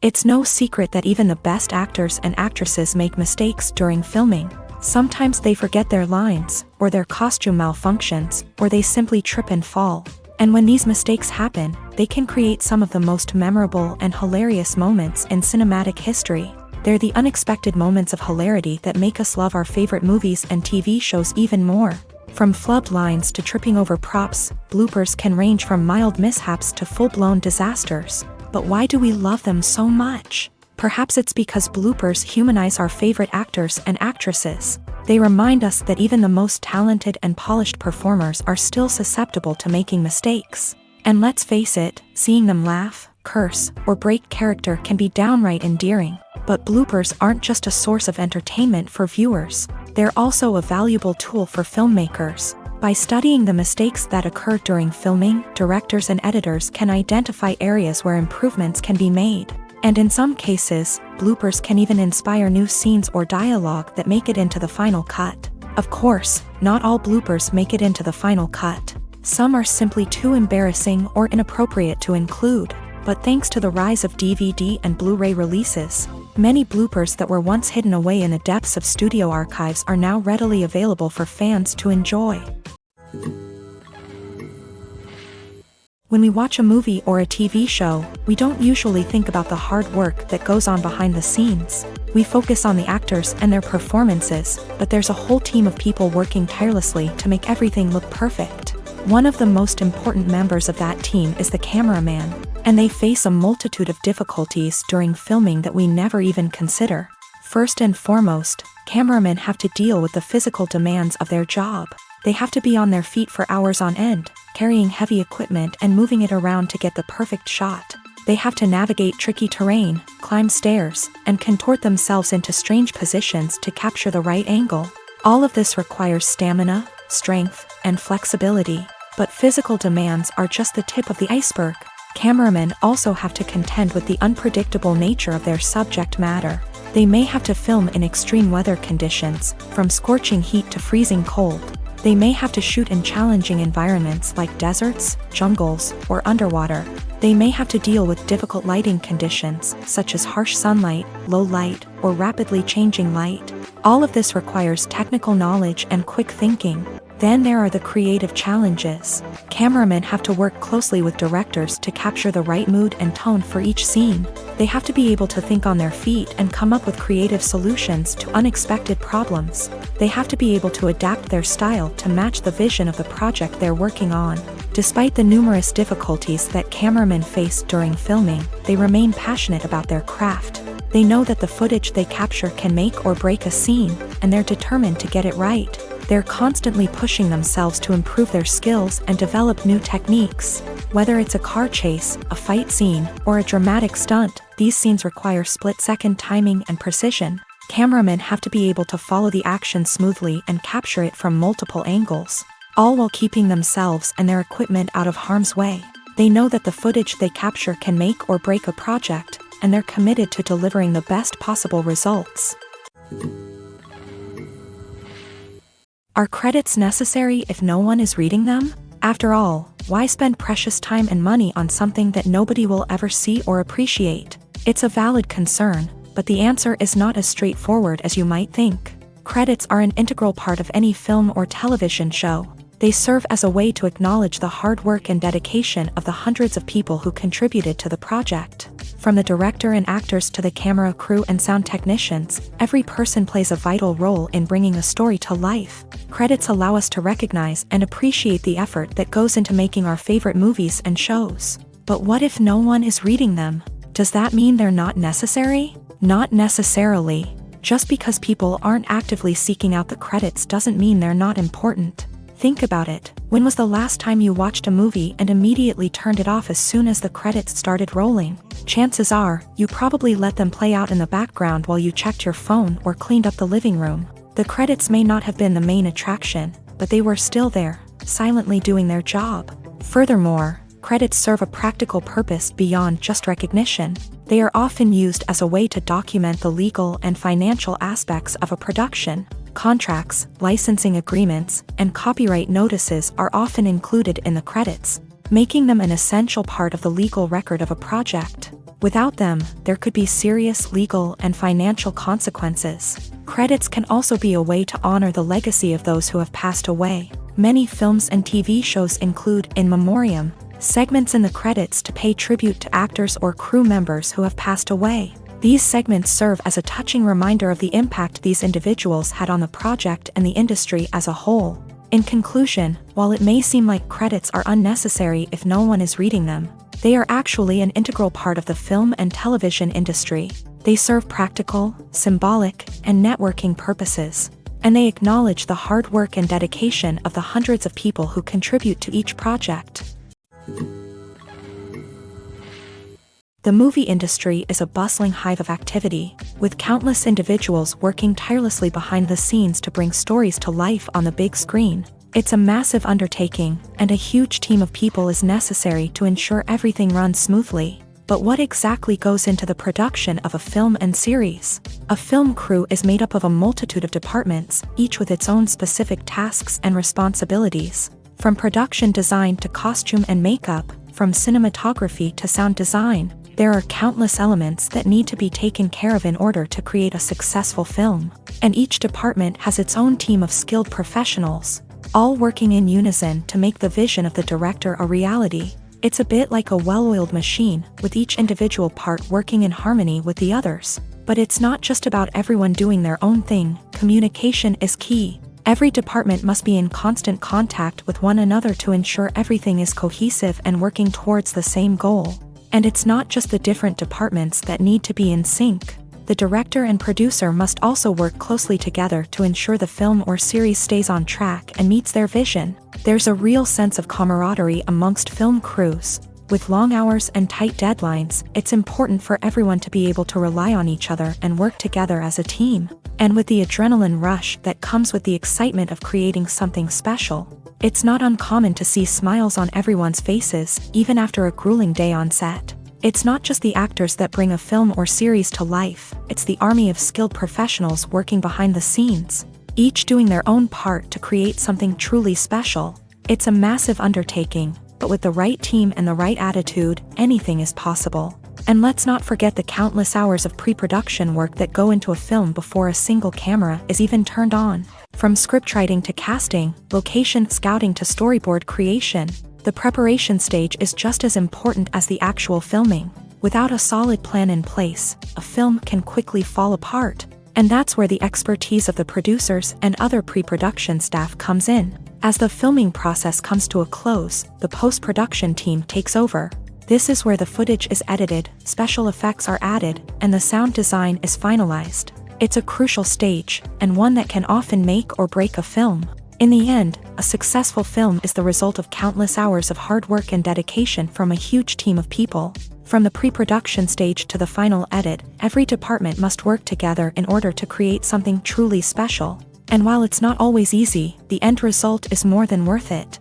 It's no secret that even the best actors and actresses make mistakes during filming. Sometimes they forget their lines, or their costume malfunctions, or they simply trip and fall. And when these mistakes happen, they can create some of the most memorable and hilarious moments in cinematic history. They're the unexpected moments of hilarity that make us love our favorite movies and TV shows even more. From flubbed lines to tripping over props, bloopers can range from mild mishaps to full-blown disasters. But why do we love them so much? Perhaps it's because bloopers humanize our favorite actors and actresses. They remind us that even the most talented and polished performers are still susceptible to making mistakes. And let's face it, seeing them laugh, curse, or break character can be downright endearing. But bloopers aren't just a source of entertainment for viewers. They're also a valuable tool for filmmakers. By studying the mistakes that occur during filming, directors and editors can identify areas where improvements can be made. And in some cases, bloopers can even inspire new scenes or dialogue that make it into the final cut. Of course, not all bloopers make it into the final cut. Some are simply too embarrassing or inappropriate to include. But thanks to the rise of DVD and Blu-ray releases, many bloopers that were once hidden away in the depths of studio archives are now readily available for fans to enjoy. When we watch a movie or a TV show, we don't usually think about the hard work that goes on behind the scenes. We focus on the actors and their performances, but there's a whole team of people working tirelessly to make everything look perfect. One of the most important members of that team is the cameraman, and they face a multitude of difficulties during filming that we never even consider. First and foremost, cameramen have to deal with the physical demands of their job. They have to be on their feet for hours on end, carrying heavy equipment and moving it around to get the perfect shot. They have to navigate tricky terrain, climb stairs, and contort themselves into strange positions to capture the right angle. All of this requires stamina, strength, and flexibility. But physical demands are just the tip of the iceberg. Cameramen also have to contend with the unpredictable nature of their subject matter. They may have to film in extreme weather conditions, from scorching heat to freezing cold. They may have to shoot in challenging environments like deserts, jungles, or underwater. They may have to deal with difficult lighting conditions, such as harsh sunlight, low light, or rapidly changing light. All of this requires technical knowledge and quick thinking. Then there are the creative challenges. Cameramen have to work closely with directors to capture the right mood and tone for each scene. They have to be able to think on their feet and come up with creative solutions to unexpected problems. They have to be able to adapt their style to match the vision of the project they're working on. Despite the numerous difficulties that cameramen face during filming, they remain passionate about their craft. They know that the footage they capture can make or break a scene, and they're determined to get it right. They're constantly pushing themselves to improve their skills and develop new techniques. Whether it's a car chase, a fight scene, or a dramatic stunt, these scenes require split-second timing and precision. Cameramen have to be able to follow the action smoothly and capture it from multiple angles, all while keeping themselves and their equipment out of harm's way. They know that the footage they capture can make or break a project, and they're committed to delivering the best possible results. Are credits necessary if no one is reading them? After all, why spend precious time and money on something that nobody will ever see or appreciate? It's a valid concern, but the answer is not as straightforward as you might think. Credits are an integral part of any film or television show. They serve as a way to acknowledge the hard work and dedication of the hundreds of people who contributed to the project. From the director and actors to the camera crew and sound technicians, every person plays a vital role in bringing a story to life. Credits allow us to recognize and appreciate the effort that goes into making our favorite movies and shows. But what if no one is reading them? Does that mean they're not necessary? Not necessarily. Just because people aren't actively seeking out the credits doesn't mean they're not important. Think about it. When was the last time you watched a movie and immediately turned it off as soon as the credits started rolling? Chances are, you probably let them play out in the background while you checked your phone or cleaned up the living room. The credits may not have been the main attraction, but they were still there, silently doing their job. Furthermore, credits serve a practical purpose beyond just recognition. They are often used as a way to document the legal and financial aspects of a production. Contracts, licensing agreements, and copyright notices are often included in the credits, making them an essential part of the legal record of a project. Without them, there could be serious legal and financial consequences. Credits can also be a way to honor the legacy of those who have passed away. Many films and TV shows include in memoriam segments in the credits to pay tribute to actors or crew members who have passed away. These segments serve as a touching reminder of the impact these individuals had on the project and the industry as a whole. In conclusion, while it may seem like credits are unnecessary if no one is reading them, they are actually an integral part of the film and television industry. They serve practical, symbolic, and networking purposes, and they acknowledge the hard work and dedication of the hundreds of people who contribute to each project. The movie industry is a bustling hive of activity, with countless individuals working tirelessly behind the scenes to bring stories to life on the big screen. It's a massive undertaking, and a huge team of people is necessary to ensure everything runs smoothly. But what exactly goes into the production of a film and series? A film crew is made up of a multitude of departments, each with its own specific tasks and responsibilities. From production design to costume and makeup, from cinematography to sound design, there are countless elements that need to be taken care of in order to create a successful film. And each department has its own team of skilled professionals, all working in unison to make the vision of the director a reality. It's a bit like a well-oiled machine, with each individual part working in harmony with the others. But it's not just about everyone doing their own thing. Communication is key. Every department must be in constant contact with one another to ensure everything is cohesive and working towards the same goal. And it's not just the different departments that need to be in sync. The director and producer must also work closely together to ensure the film or series stays on track and meets their vision. There's a real sense of camaraderie amongst film crews. With long hours and tight deadlines, it's important for everyone to be able to rely on each other and work together as a team. And with the adrenaline rush that comes with the excitement of creating something special, it's not uncommon to see smiles on everyone's faces, even after a grueling day on set. It's not just the actors that bring a film or series to life, it's the army of skilled professionals working behind the scenes, each doing their own part to create something truly special. It's a massive undertaking, but with the right team and the right attitude, anything is possible. And let's not forget the countless hours of pre-production work that go into a film before a single camera is even turned on. From scriptwriting to casting, location scouting to storyboard creation, the preparation stage is just as important as the actual filming. Without a solid plan in place, a film can quickly fall apart. And that's where the expertise of the producers and other pre-production staff comes in. As the filming process comes to a close, the post-production team takes over. This is where the footage is edited, special effects are added, and the sound design is finalized. It's a crucial stage, and one that can often make or break a film. In the end, a successful film is the result of countless hours of hard work and dedication from a huge team of people. From the pre-production stage to the final edit, every department must work together in order to create something truly special. And while it's not always easy, the end result is more than worth it.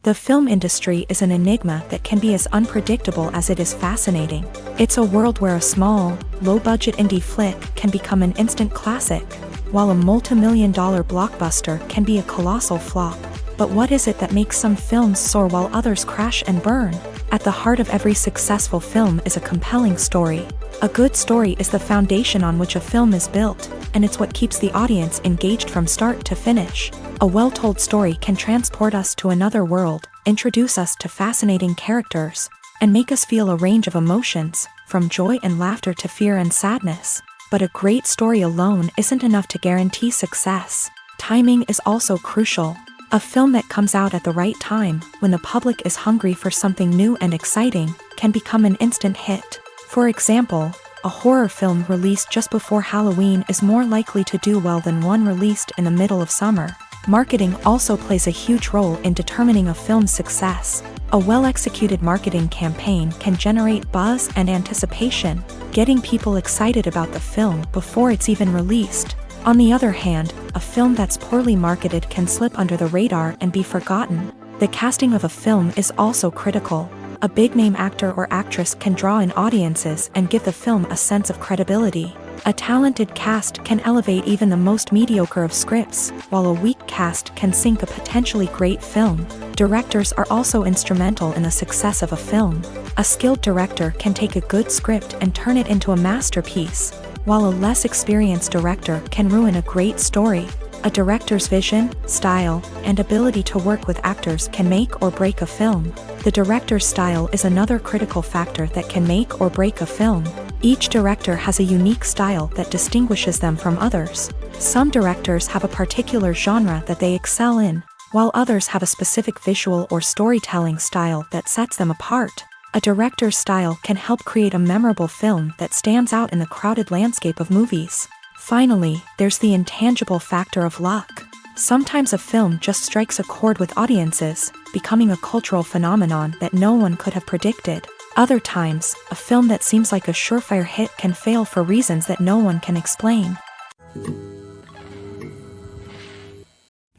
The film industry is an enigma that can be as unpredictable as it is fascinating. It's a world where a small, low-budget indie flick can become an instant classic, while a multi-million-dollar blockbuster can be a colossal flop. But what is it that makes some films soar while others crash and burn? At the heart of every successful film is a compelling story. A good story is the foundation on which a film is built, and it's what keeps the audience engaged from start to finish. A well-told story can transport us to another world, introduce us to fascinating characters, and make us feel a range of emotions, from joy and laughter to fear and sadness. But a great story alone isn't enough to guarantee success. Timing is also crucial. A film that comes out at the right time, when the public is hungry for something new and exciting, can become an instant hit. For example, a horror film released just before Halloween is more likely to do well than one released in the middle of summer. Marketing also plays a huge role in determining a film's success. A well-executed marketing campaign can generate buzz and anticipation, getting people excited about the film before it's even released. On the other hand, a film that's poorly marketed can slip under the radar and be forgotten. The casting of a film is also critical. A big-name actor or actress can draw in audiences and give the film a sense of credibility. A talented cast can elevate even the most mediocre of scripts, while a weak cast can sink a potentially great film. Directors are also instrumental in the success of a film. A skilled director can take a good script and turn it into a masterpiece, while a less experienced director can ruin a great story. A director's vision, style, and ability to work with actors can make or break a film. The director's style is another critical factor that can make or break a film. Each director has a unique style that distinguishes them from others. Some directors have a particular genre that they excel in, while others have a specific visual or storytelling style that sets them apart. A director's style can help create a memorable film that stands out in the crowded landscape of movies. Finally, there's the intangible factor of luck. Sometimes a film just strikes a chord with audiences, becoming a cultural phenomenon that no one could have predicted. Other times, a film that seems like a surefire hit can fail for reasons that no one can explain.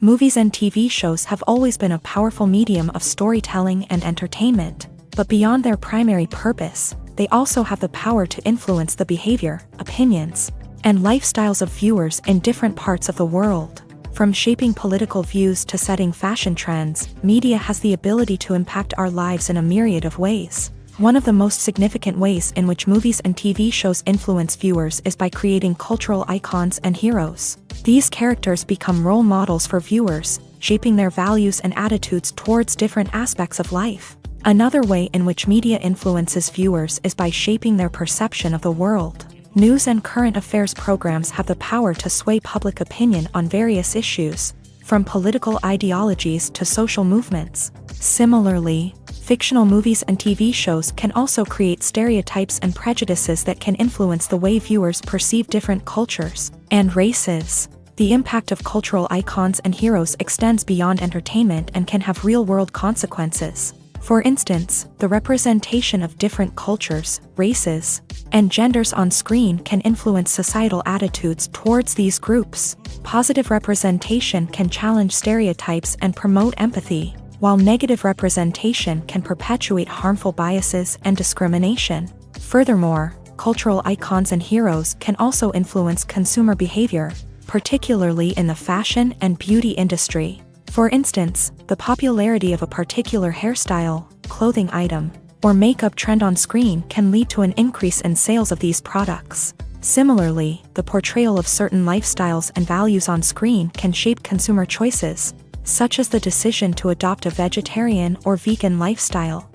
Movies and TV shows have always been a powerful medium of storytelling and entertainment, but beyond their primary purpose, they also have the power to influence the behavior, opinions, and lifestyles of viewers in different parts of the world. From shaping political views to setting fashion trends, media has the ability to impact our lives in a myriad of ways. One of the most significant ways in which movies and TV shows influence viewers is by creating cultural icons and heroes. These characters become role models for viewers, shaping their values and attitudes towards different aspects of life. Another way in which media influences viewers is by shaping their perception of the world. News and current affairs programs have the power to sway public opinion on various issues, from political ideologies to social movements. Similarly, fictional movies and TV shows can also create stereotypes and prejudices that can influence the way viewers perceive different cultures and races. The impact of cultural icons and heroes extends beyond entertainment and can have real-world consequences. For instance, the representation of different cultures, races, and genders on screen can influence societal attitudes towards these groups. Positive representation can challenge stereotypes and promote empathy, while negative representation can perpetuate harmful biases and discrimination. Furthermore, cultural icons and heroes can also influence consumer behavior, particularly in the fashion and beauty industry. For instance, the popularity of a particular hairstyle, clothing item, or makeup trend on screen can lead to an increase in sales of these products. Similarly, the portrayal of certain lifestyles and values on screen can shape consumer choices, such as the decision to adopt a vegetarian or vegan lifestyle.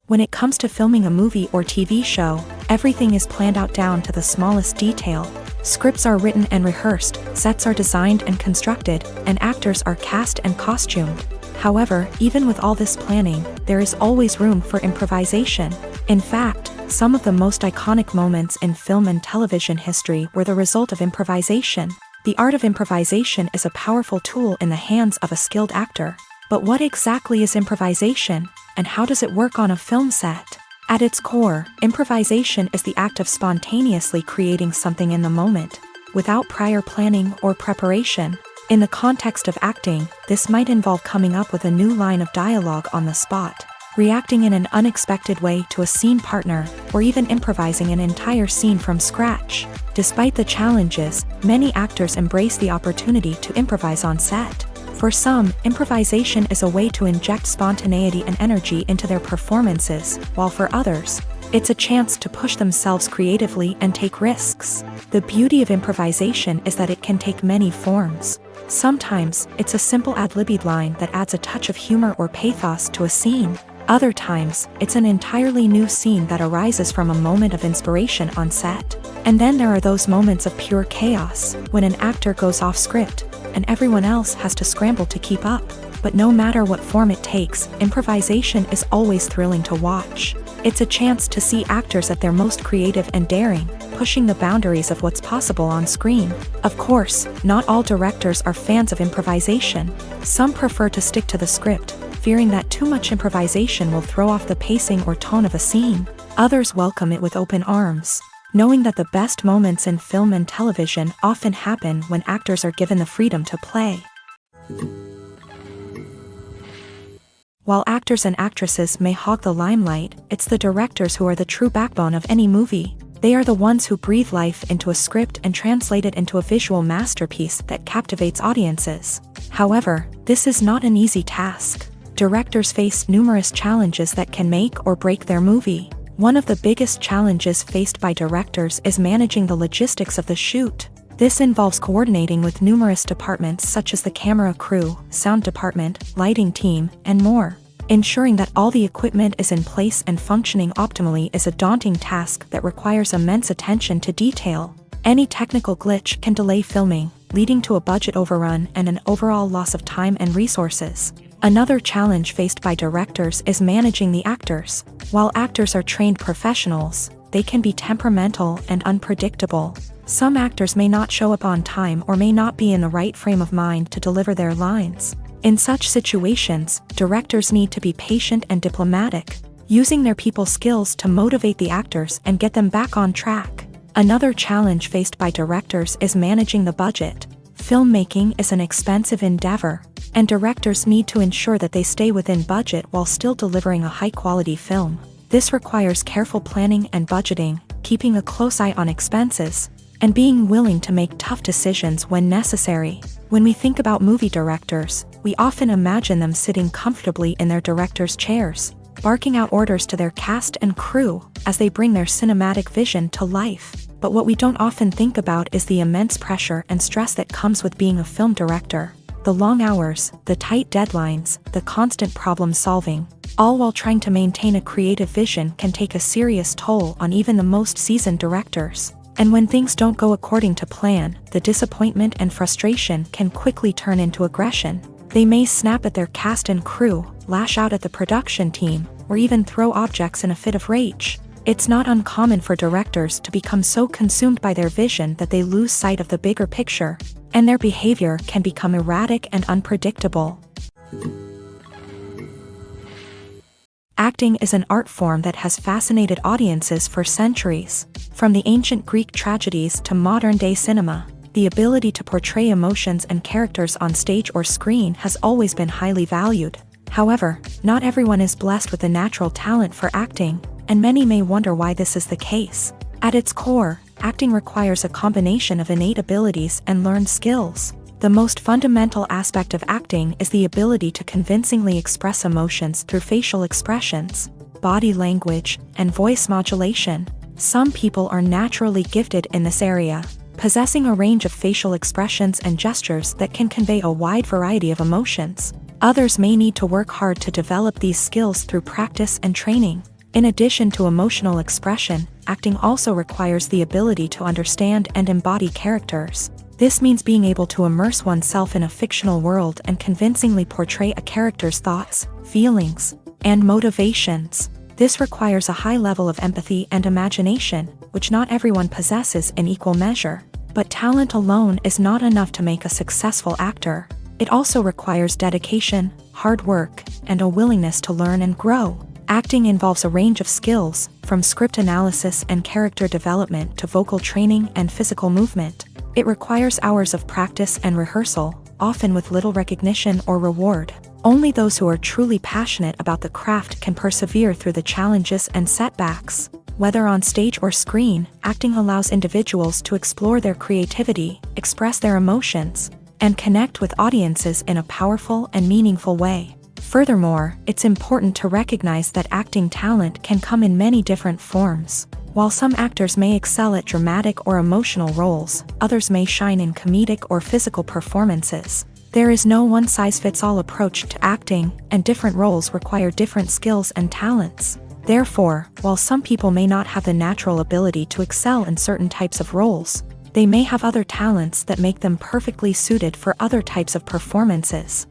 When it comes to filming a movie or TV show, everything is planned out down to the smallest detail. Scripts are written and rehearsed, sets are designed and constructed, and actors are cast and costumed. However, even with all this planning, there is always room for improvisation. In fact, some of the most iconic moments in film and television history were the result of improvisation. The art of improvisation is a powerful tool in the hands of a skilled actor. But what exactly is improvisation, and how does it work on a film set? At its core, improvisation is the act of spontaneously creating something in the moment, without prior planning or preparation. In the context of acting, this might involve coming up with a new line of dialogue on the spot, reacting in an unexpected way to a scene partner, or even improvising an entire scene from scratch. Despite the challenges, many actors embrace the opportunity to improvise on set. For some, improvisation is a way to inject spontaneity and energy into their performances, while for others, it's a chance to push themselves creatively and take risks. The beauty of improvisation is that it can take many forms. Sometimes, it's a simple ad-libbed line that adds a touch of humor or pathos to a scene. Other times, it's an entirely new scene that arises from a moment of inspiration on set. And then there are those moments of pure chaos, when an actor goes off script, and everyone else has to scramble to keep up. But no matter what form it takes, improvisation is always thrilling to watch. It's a chance to see actors at their most creative and daring, pushing the boundaries of what's possible on screen. Of course, not all directors are fans of improvisation. Some prefer to stick to the script, fearing that too much improvisation will throw off the pacing or tone of a scene. Others welcome it with open arms, knowing that the best moments in film and television often happen when actors are given the freedom to play. While actors and actresses may hog the limelight, it's the directors who are the true backbone of any movie. They are the ones who breathe life into a script and translate it into a visual masterpiece that captivates audiences. However, this is not an easy task. Directors face numerous challenges that can make or break their movie. One of the biggest challenges faced by directors is managing the logistics of the shoot. This involves coordinating with numerous departments such as the camera crew, sound department, lighting team, and more. Ensuring that all the equipment is in place and functioning optimally is a daunting task that requires immense attention to detail. Any technical glitch can delay filming, leading to a budget overrun and an overall loss of time and resources. Another challenge faced by directors is managing the actors. While actors are trained professionals, they can be temperamental and unpredictable. Some actors may not show up on time or may not be in the right frame of mind to deliver their lines. In such situations, directors need to be patient and diplomatic, using their people skills to motivate the actors and get them back on track. Another challenge faced by directors is managing the budget. Filmmaking is an expensive endeavor, and directors need to ensure that they stay within budget while still delivering a high-quality film. This requires careful planning and budgeting, keeping a close eye on expenses, and being willing to make tough decisions when necessary. When we think about movie directors, we often imagine them sitting comfortably in their director's chairs, barking out orders to their cast and crew as they bring their cinematic vision to life. But what we don't often think about is the immense pressure and stress that comes with being a film director. The long hours, the tight deadlines, the constant problem solving, all while trying to maintain a creative vision can take a serious toll on even the most seasoned directors. And when things don't go according to plan, the disappointment and frustration can quickly turn into aggression. They may snap at their cast and crew, lash out at the production team, or even throw objects in a fit of rage. It's not uncommon for directors to become so consumed by their vision that they lose sight of the bigger picture, and their behavior can become erratic and unpredictable. Acting is an art form that has fascinated audiences for centuries. From the ancient Greek tragedies to modern-day cinema, the ability to portray emotions and characters on stage or screen has always been highly valued. However, not everyone is blessed with a natural talent for acting, and many may wonder why this is the case. At its core, acting requires a combination of innate abilities and learned skills. The most fundamental aspect of acting is the ability to convincingly express emotions through facial expressions, body language, and voice modulation. Some people are naturally gifted in this area, possessing a range of facial expressions and gestures that can convey a wide variety of emotions. Others may need to work hard to develop these skills through practice and training. In addition to emotional expression, acting also requires the ability to understand and embody characters. This means being able to immerse oneself in a fictional world and convincingly portray a character's thoughts, feelings, and motivations. This requires a high level of empathy and imagination, which not everyone possesses in equal measure. But talent alone is not enough to make a successful actor. It also requires dedication, hard work, and a willingness to learn and grow. Acting involves a range of skills, from script analysis and character development to vocal training and physical movement. It requires hours of practice and rehearsal, often with little recognition or reward. Only those who are truly passionate about the craft can persevere through the challenges and setbacks. Whether on stage or screen, acting allows individuals to explore their creativity, express their emotions, and connect with audiences in a powerful and meaningful way. Furthermore, it's important to recognize that acting talent can come in many different forms. While some actors may excel at dramatic or emotional roles, others may shine in comedic or physical performances. There is no one-size-fits-all approach to acting, and different roles require different skills and talents. Therefore, while some people may not have the natural ability to excel in certain types of roles, they may have other talents that make them perfectly suited for other types of performances.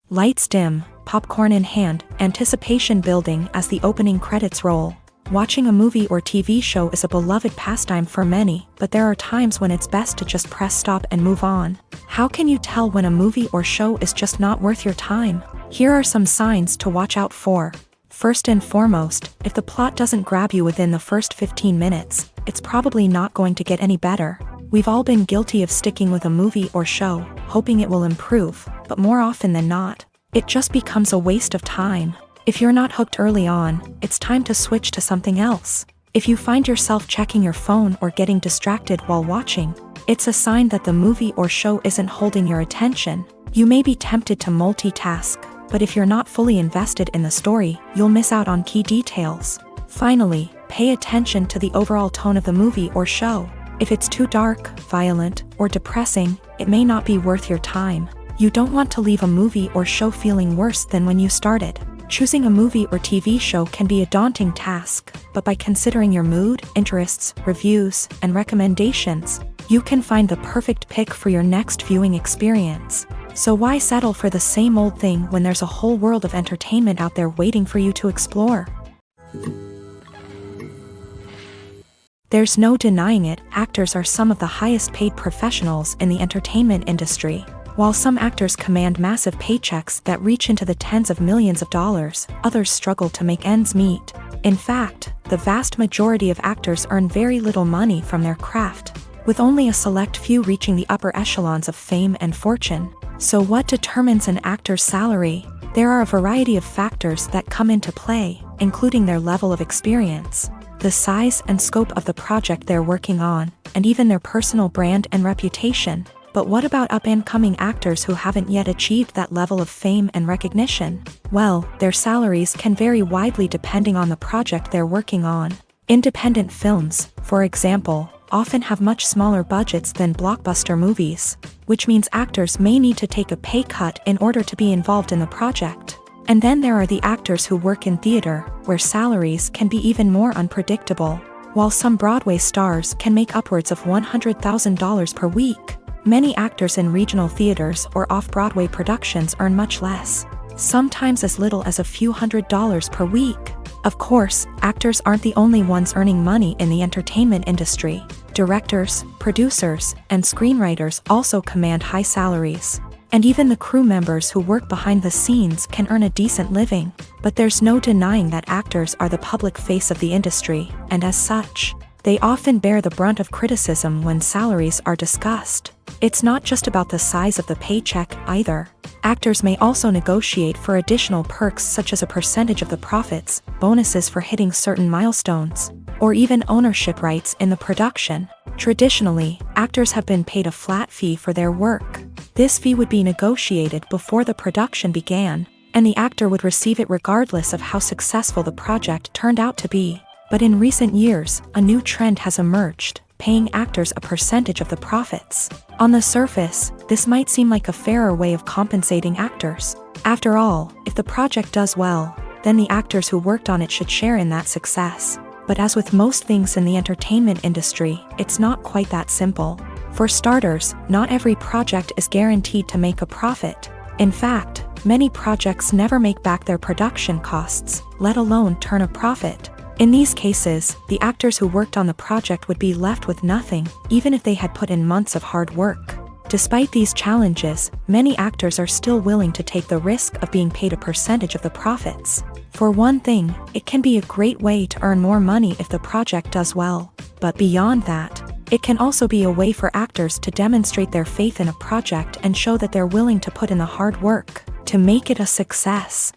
Lights dim, popcorn in hand, anticipation building as the opening credits roll. Watching a movie or TV show is a beloved pastime for many, but there are times when it's best to just press stop and move on. How can you tell when a movie or show is just not worth your time? Here are some signs to watch out for. First and foremost, if the plot doesn't grab you within the first 15 minutes, it's probably not going to get any better. We've all been guilty of sticking with a movie or show, hoping it will improve, but more often than not, it just becomes a waste of time. If you're not hooked early on, it's time to switch to something else. If you find yourself checking your phone or getting distracted while watching, it's a sign that the movie or show isn't holding your attention. You may be tempted to multitask, but if you're not fully invested in the story, you'll miss out on key details. Finally, pay attention to the overall tone of the movie or show. If it's too dark, violent, or depressing, it may not be worth your time. You don't want to leave a movie or show feeling worse than when you started. Choosing a movie or TV show can be a daunting task, but by considering your mood, interests, reviews, and recommendations, you can find the perfect pick for your next viewing experience. So why settle for the same old thing when there's a whole world of entertainment out there waiting for you to explore? There's no denying it, actors are some of the highest paid professionals in the entertainment industry. While some actors command massive paychecks that reach into the tens of millions of dollars, others struggle to make ends meet. In fact, the vast majority of actors earn very little money from their craft, with only a select few reaching the upper echelons of fame and fortune. So what determines an actor's salary? There are a variety of factors that come into play, including their level of experience, the size and scope of the project they're working on, and even their personal brand and reputation. But what about up-and-coming actors who haven't yet achieved that level of fame and recognition? Well, their salaries can vary widely depending on the project they're working on. Independent films, for example, often have much smaller budgets than blockbuster movies, which means actors may need to take a pay cut in order to be involved in the project. And then there are the actors who work in theater, where salaries can be even more unpredictable. While some Broadway stars can make upwards of $100,000 per week, many actors in regional theaters or off-Broadway productions earn much less, sometimes as little as a few $100s per week. Of course, actors aren't the only ones earning money in the entertainment industry. Directors, producers, and screenwriters also command high salaries. And even the crew members who work behind the scenes can earn a decent living. But there's no denying that actors are the public face of the industry, and as such, they often bear the brunt of criticism when salaries are discussed. It's not just about the size of the paycheck, either. Actors may also negotiate for additional perks such as a percentage of the profits, bonuses for hitting certain milestones, or even ownership rights in the production. Traditionally, actors have been paid a flat fee for their work. This fee would be negotiated before the production began, and the actor would receive it regardless of how successful the project turned out to be. But in recent years, a new trend has emerged, paying actors a percentage of the profits. On the surface, this might seem like a fairer way of compensating actors. After all, if the project does well, then the actors who worked on it should share in that success. But as with most things in the entertainment industry, it's not quite that simple. For starters, not every project is guaranteed to make a profit. In fact, many projects never make back their production costs, let alone turn a profit. In these cases, the actors who worked on the project would be left with nothing, even if they had put in months of hard work. Despite these challenges, many actors are still willing to take the risk of being paid a percentage of the profits. For one thing, it can be a great way to earn more money if the project does well. But beyond that, it can also be a way for actors to demonstrate their faith in a project and show that they're willing to put in the hard work to make it a success.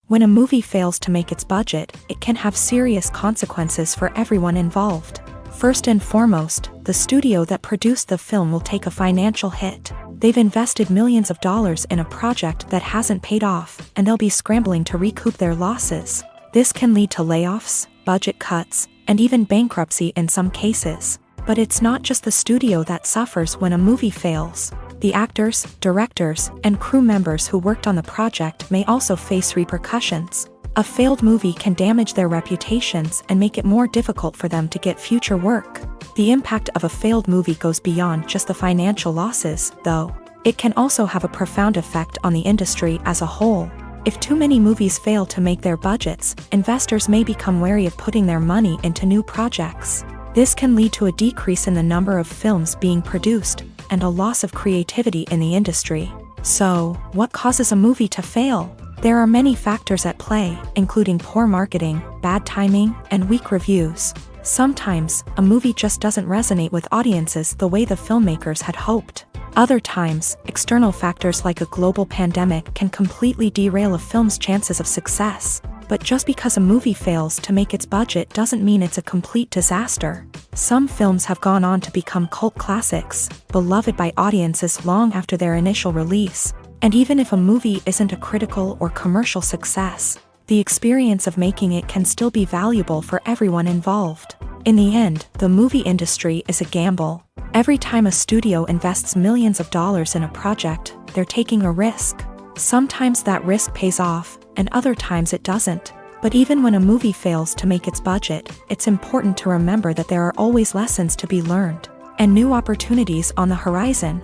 When a movie fails to make its budget, it can have serious consequences for everyone involved. First and foremost, the studio that produced the film will take a financial hit. They've invested millions of dollars in a project that hasn't paid off, and they'll be scrambling to recoup their losses. This can lead to layoffs, budget cuts, and even bankruptcy in some cases. But it's not just the studio that suffers when a movie fails. The actors, directors, and crew members who worked on the project may also face repercussions. A failed movie can damage their reputations and make it more difficult for them to get future work. The impact of a failed movie goes beyond just the financial losses, though. It can also have a profound effect on the industry as a whole. If too many movies fail to make their budgets, investors may become wary of putting their money into new projects. This can lead to a decrease in the number of films being produced, and a loss of creativity in the industry. So, what causes a movie to fail? There are many factors at play, including poor marketing, bad timing, and weak reviews. Sometimes, a movie just doesn't resonate with audiences the way the filmmakers had hoped. Other times, external factors like a global pandemic can completely derail a film's chances of success. But just because a movie fails to make its budget doesn't mean it's a complete disaster. Some films have gone on to become cult classics, beloved by audiences long after their initial release. And even if a movie isn't a critical or commercial success, the experience of making it can still be valuable for everyone involved. In the end, the movie industry is a gamble. Every time a studio invests millions of dollars in a project, they're taking a risk. Sometimes that risk pays off, and other times it doesn't. But even when a movie fails to make its budget, it's important to remember that there are always lessons to be learned, and new opportunities on the horizon.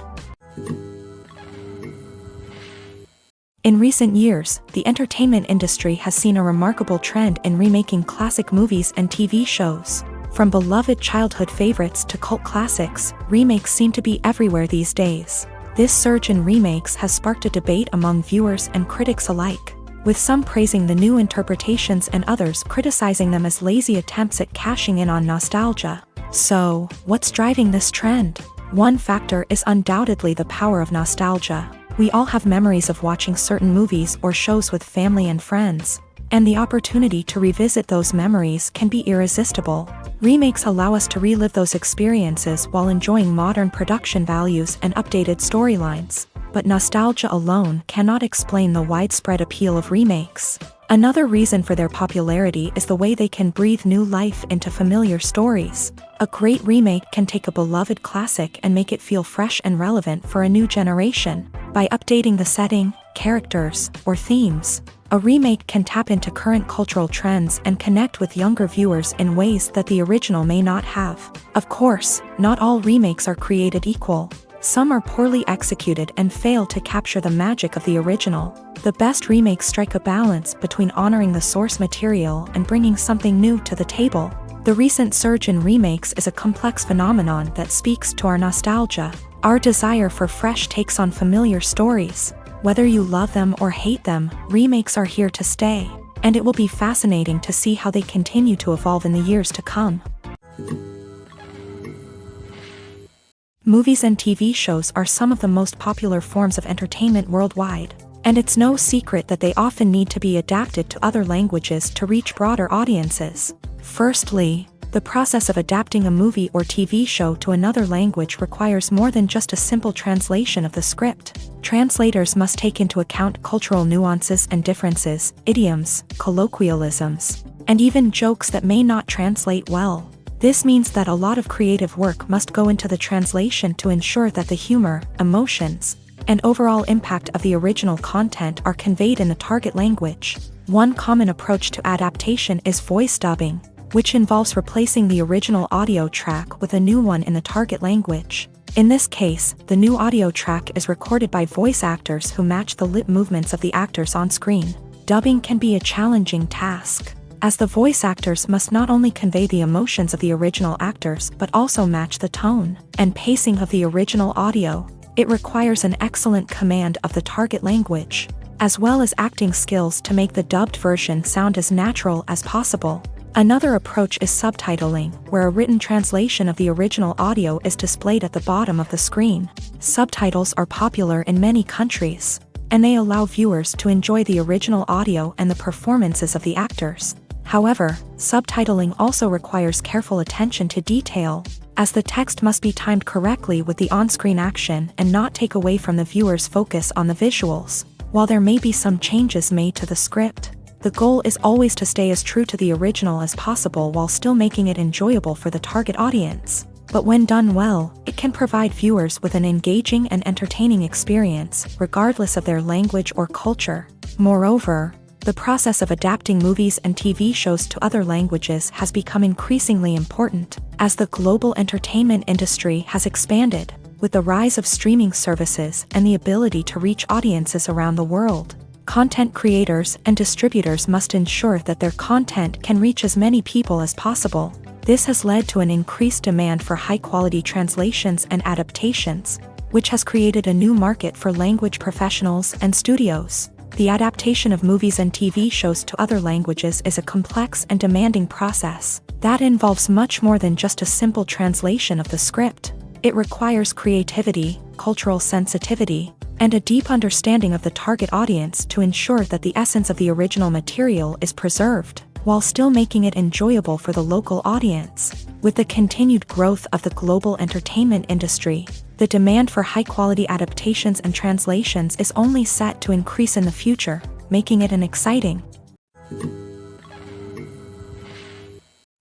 In recent years, the entertainment industry has seen a remarkable trend in remaking classic movies and TV shows. From beloved childhood favorites to cult classics, remakes seem to be everywhere these days. This surge in remakes has sparked a debate among viewers and critics alike, with some praising the new interpretations and others criticizing them as lazy attempts at cashing in on nostalgia. So, what's driving this trend? One factor is undoubtedly the power of nostalgia. We all have memories of watching certain movies or shows with family and friends, and the opportunity to revisit those memories can be irresistible. Remakes allow us to relive those experiences while enjoying modern production values and updated storylines. But nostalgia alone cannot explain the widespread appeal of remakes. Another reason for their popularity is the way they can breathe new life into familiar stories. A great remake can take a beloved classic and make it feel fresh and relevant for a new generation. By updating the setting, characters, or themes, a remake can tap into current cultural trends and connect with younger viewers in ways that the original may not have. Of course, not all remakes are created equal. Some are poorly executed and fail to capture the magic of the original. The best remakes strike a balance between honoring the source material and bringing something new to the table. The recent surge in remakes is a complex phenomenon that speaks to our nostalgia, our desire for fresh takes on familiar stories. Whether you love them or hate them, remakes are here to stay, and it will be fascinating to see how they continue to evolve in the years to come. Movies and TV shows are some of the most popular forms of entertainment worldwide, and it's no secret that they often need to be adapted to other languages to reach broader audiences. Firstly, the process of adapting a movie or TV show to another language requires more than just a simple translation of the script. Translators must take into account cultural nuances and differences, idioms, colloquialisms, and even jokes that may not translate well. This means that a lot of creative work must go into the translation to ensure that the humor, emotions, and overall impact of the original content are conveyed in the target language. One common approach to adaptation is voice dubbing, which involves replacing the original audio track with a new one in the target language. In this case, the new audio track is recorded by voice actors who match the lip movements of the actors on screen. Dubbing can be a challenging task, as the voice actors must not only convey the emotions of the original actors but also match the tone and pacing of the original audio. It requires an excellent command of the target language, as well as acting skills to make the dubbed version sound as natural as possible. Another approach is subtitling, where a written translation of the original audio is displayed at the bottom of the screen. Subtitles are popular in many countries, and they allow viewers to enjoy the original audio and the performances of the actors. However, subtitling also requires careful attention to detail, as the text must be timed correctly with the on-screen action and not take away from the viewer's focus on the visuals. While there may be some changes made to the script, the goal is always to stay as true to the original as possible while still making it enjoyable for the target audience. But when done well, it can provide viewers with an engaging and entertaining experience, regardless of their language or culture. Moreover, the process of adapting movies and TV shows to other languages has become increasingly important, as the global entertainment industry has expanded, with the rise of streaming services and the ability to reach audiences around the world. Content creators and distributors must ensure that their content can reach as many people as possible. This has led to an increased demand for high-quality translations and adaptations, which has created a new market for language professionals and studios. The adaptation of movies and TV shows to other languages is a complex and demanding process that involves much more than just a simple translation of the script. It requires creativity, cultural sensitivity, and a deep understanding of the target audience to ensure that the essence of the original material is preserved, while still making it enjoyable for the local audience. With the continued growth of the global entertainment industry, the demand for high-quality adaptations and translations is only set to increase in the future, making it an exciting.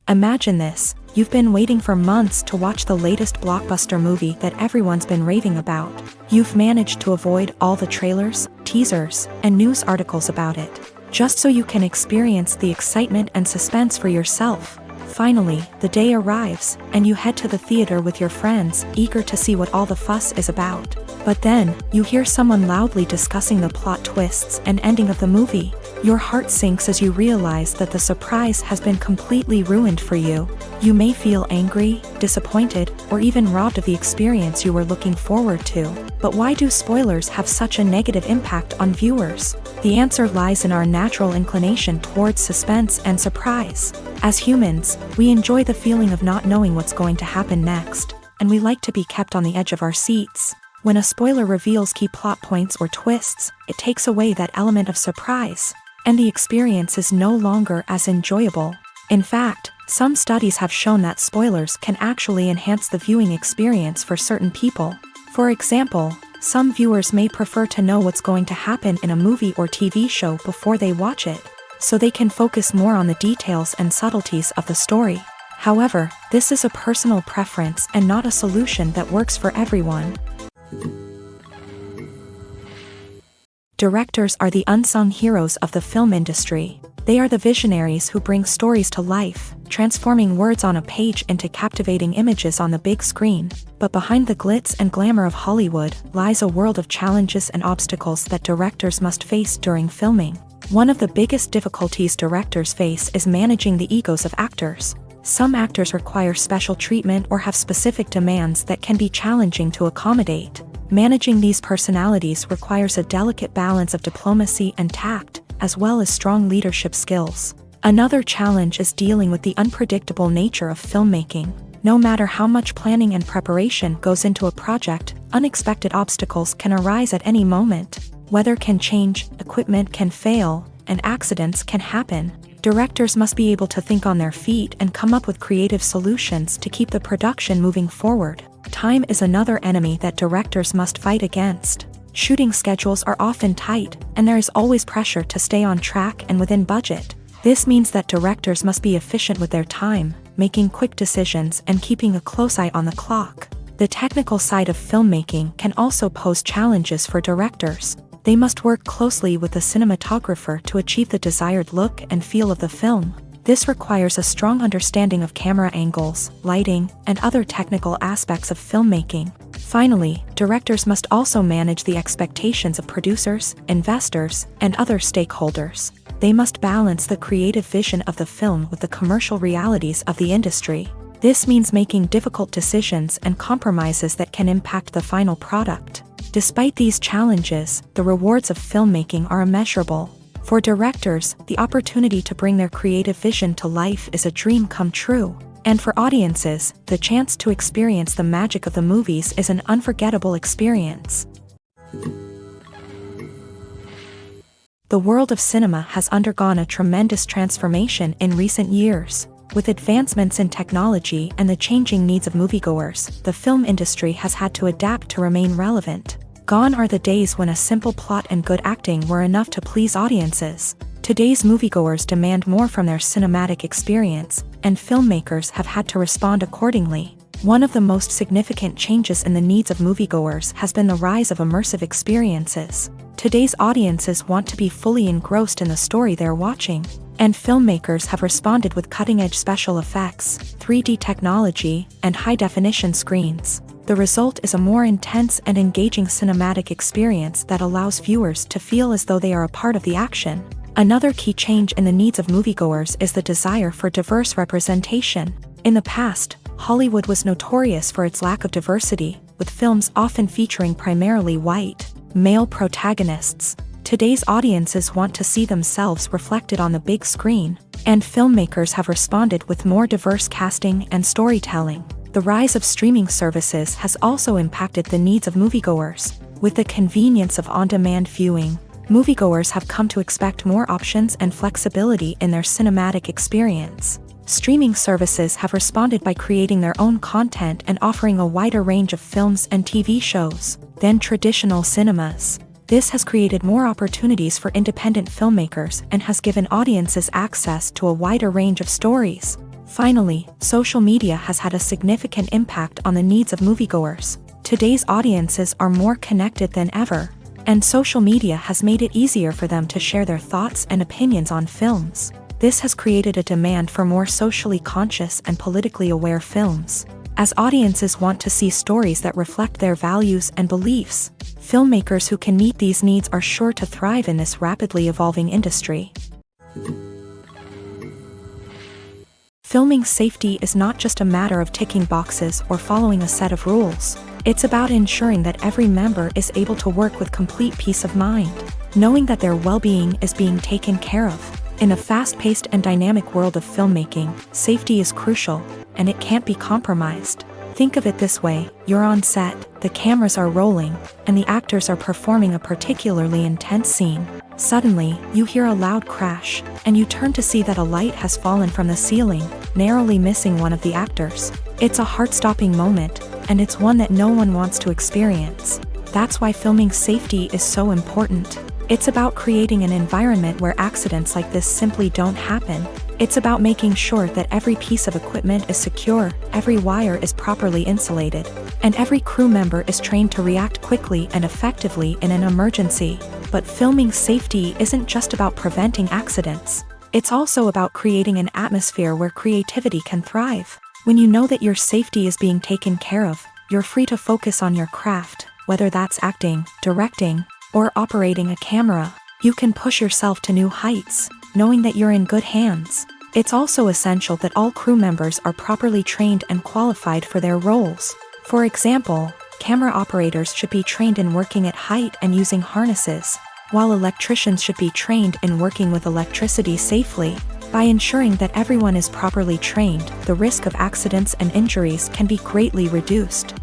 Imagine this: you've been waiting for months to watch the latest blockbuster movie that everyone's been raving about. You've managed to avoid all the trailers, teasers, and news articles about it, just so you can experience the excitement and suspense for yourself. Finally, the day arrives, and you head to the theater with your friends, eager to see what all the fuss is about. But then, you hear someone loudly discussing the plot twists and ending of the movie. Your heart sinks as you realize that the surprise has been completely ruined for you. You may feel angry, disappointed, or even robbed of the experience you were looking forward to. But why do spoilers have such a negative impact on viewers? The answer lies in our natural inclination towards suspense and surprise. As humans, we enjoy the feeling of not knowing what's going to happen next, and we like to be kept on the edge of our seats. When a spoiler reveals key plot points or twists, it takes away that element of surprise, and the experience is no longer as enjoyable. In fact, some studies have shown that spoilers can actually enhance the viewing experience for certain people. For example, some viewers may prefer to know what's going to happen in a movie or TV show before they watch it, so they can focus more on the details and subtleties of the story. However, this is a personal preference and not a solution that works for everyone. Directors are the unsung heroes of the film industry. They are the visionaries who bring stories to life, transforming words on a page into captivating images on the big screen. But behind the glitz and glamour of Hollywood lies a world of challenges and obstacles that directors must face during filming. One of the biggest difficulties directors face is managing the egos of actors. Some actors require special treatment or have specific demands that can be challenging to accommodate. Managing these personalities requires a delicate balance of diplomacy and tact, as well as strong leadership skills. Another challenge is dealing with the unpredictable nature of filmmaking. No matter how much planning and preparation goes into a project, unexpected obstacles can arise at any moment. Weather can change, equipment can fail, and accidents can happen. Directors must be able to think on their feet and come up with creative solutions to keep the production moving forward. Time is another enemy that directors must fight against. Shooting schedules are often tight, and there is always pressure to stay on track and within budget. This means that directors must be efficient with their time, making quick decisions and keeping a close eye on the clock. The technical side of filmmaking can also pose challenges for directors. They must work closely with the cinematographer to achieve the desired look and feel of the film. This requires a strong understanding of camera angles, lighting, and other technical aspects of filmmaking. Finally, directors must also manage the expectations of producers, investors, and other stakeholders. They must balance the creative vision of the film with the commercial realities of the industry. This means making difficult decisions and compromises that can impact the final product. Despite these challenges, the rewards of filmmaking are immeasurable. For directors, the opportunity to bring their creative vision to life is a dream come true. And for audiences, the chance to experience the magic of the movies is an unforgettable experience. The world of cinema has undergone a tremendous transformation in recent years. With advancements in technology and the changing needs of moviegoers, the film industry has had to adapt to remain relevant. Gone are the days when a simple plot and good acting were enough to please audiences. Today's moviegoers demand more from their cinematic experience, and filmmakers have had to respond accordingly. One of the most significant changes in the needs of moviegoers has been the rise of immersive experiences. Today's audiences want to be fully engrossed in the story they're watching, and filmmakers have responded with cutting-edge special effects, 3D technology, and high-definition screens. The result is a more intense and engaging cinematic experience that allows viewers to feel as though they are a part of the action. Another key change in the needs of moviegoers is the desire for diverse representation. In the past, Hollywood was notorious for its lack of diversity, with films often featuring primarily white, male protagonists. Today's audiences want to see themselves reflected on the big screen, and filmmakers have responded with more diverse casting and storytelling. The rise of streaming services has also impacted the needs of moviegoers. With the convenience of on-demand viewing, moviegoers have come to expect more options and flexibility in their cinematic experience. Streaming services have responded by creating their own content and offering a wider range of films and TV shows than traditional cinemas. This has created more opportunities for independent filmmakers and has given audiences access to a wider range of stories. Finally, social media has had a significant impact on the needs of moviegoers. Today's audiences are more connected than ever, and social media has made it easier for them to share their thoughts and opinions on films. This has created a demand for more socially conscious and politically aware films. As audiences want to see stories that reflect their values and beliefs, filmmakers who can meet these needs are sure to thrive in this rapidly evolving industry. Filming safety is not just a matter of ticking boxes or following a set of rules. It's about ensuring that every member is able to work with complete peace of mind, knowing that their well-being is being taken care of. In a fast-paced and dynamic world of filmmaking, safety is crucial, and it can't be compromised. Think of it this way: you're on set, the cameras are rolling, and the actors are performing a particularly intense scene. Suddenly, you hear a loud crash, and you turn to see that a light has fallen from the ceiling, narrowly missing one of the actors. It's a heart-stopping moment, and it's one that no one wants to experience. That's why filming safety is so important. It's about creating an environment where accidents like this simply don't happen. It's about making sure that every piece of equipment is secure, every wire is properly insulated, and every crew member is trained to react quickly and effectively in an emergency. But filming safety isn't just about preventing accidents. It's also about creating an atmosphere where creativity can thrive. When you know that your safety is being taken care of, you're free to focus on your craft, whether that's acting, directing, or operating a camera. You can push yourself to new heights, knowing that you're in good hands. It's also essential that all crew members are properly trained and qualified for their roles. For example, camera operators should be trained in working at height and using harnesses, while electricians should be trained in working with electricity safely. By ensuring that everyone is properly trained, the risk of accidents and injuries can be greatly reduced.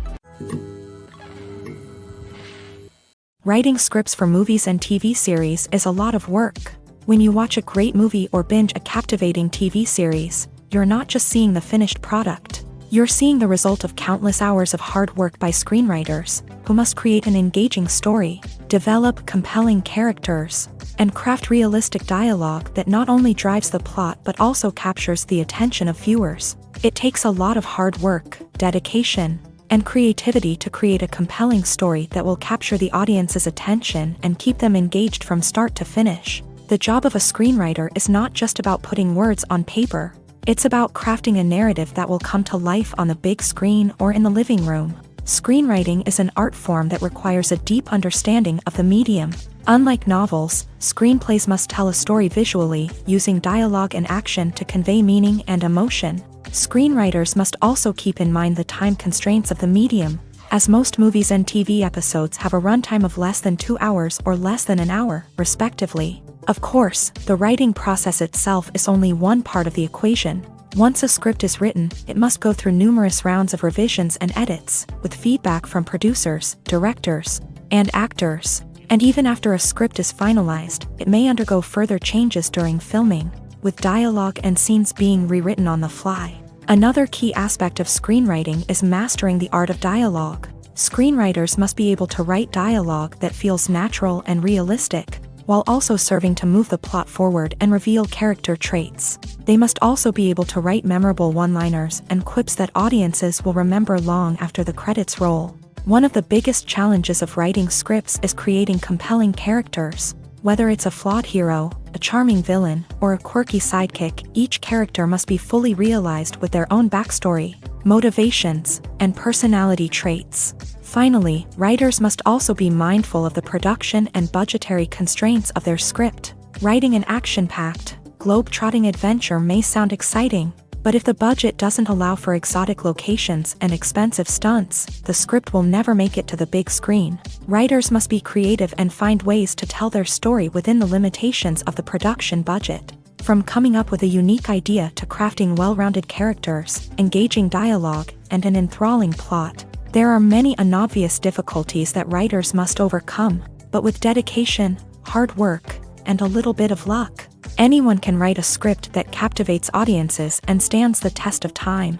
Writing scripts for movies and TV series is a lot of work. When you watch a great movie or binge a captivating TV series, you're not just seeing the finished product. You're seeing the result of countless hours of hard work by screenwriters, who must create an engaging story, develop compelling characters, and craft realistic dialogue that not only drives the plot but also captures the attention of viewers. It takes a lot of hard work, dedication, and creativity to create a compelling story that will capture the audience's attention and keep them engaged from start to finish. The job of a screenwriter is not just about putting words on paper. It's about crafting a narrative that will come to life on the big screen or in the living room. Screenwriting is an art form that requires a deep understanding of the medium. Unlike novels, screenplays must tell a story visually, using dialogue and action to convey meaning and emotion. Screenwriters must also keep in mind the time constraints of the medium, as most movies and TV episodes have a runtime of less than 2 hours or less than an hour, respectively. Of course, the writing process itself is only one part of the equation. Once a script is written, it must go through numerous rounds of revisions and edits, with feedback from producers, directors, and actors. And even after a script is finalized, it may undergo further changes during filming, with dialogue and scenes being rewritten on the fly. Another key aspect of screenwriting is mastering the art of dialogue. Screenwriters must be able to write dialogue that feels natural and realistic, while also serving to move the plot forward and reveal character traits. They must also be able to write memorable one-liners and quips that audiences will remember long after the credits roll. One of the biggest challenges of writing scripts is creating compelling characters. Whether it's a flawed hero, a charming villain, or a quirky sidekick, each character must be fully realized with their own backstory, motivations, and personality traits. Finally, writers must also be mindful of the production and budgetary constraints of their script. Writing an action-packed, globe-trotting adventure may sound exciting, but if the budget doesn't allow for exotic locations and expensive stunts, the script will never make it to the big screen. Writers must be creative and find ways to tell their story within the limitations of the production budget. From coming up with a unique idea to crafting well-rounded characters, engaging dialogue, and an enthralling plot, There are many unobvious difficulties that writers must overcome, but with dedication, hard work, and a little bit of luck, anyone can write a script that captivates audiences and stands the test of time.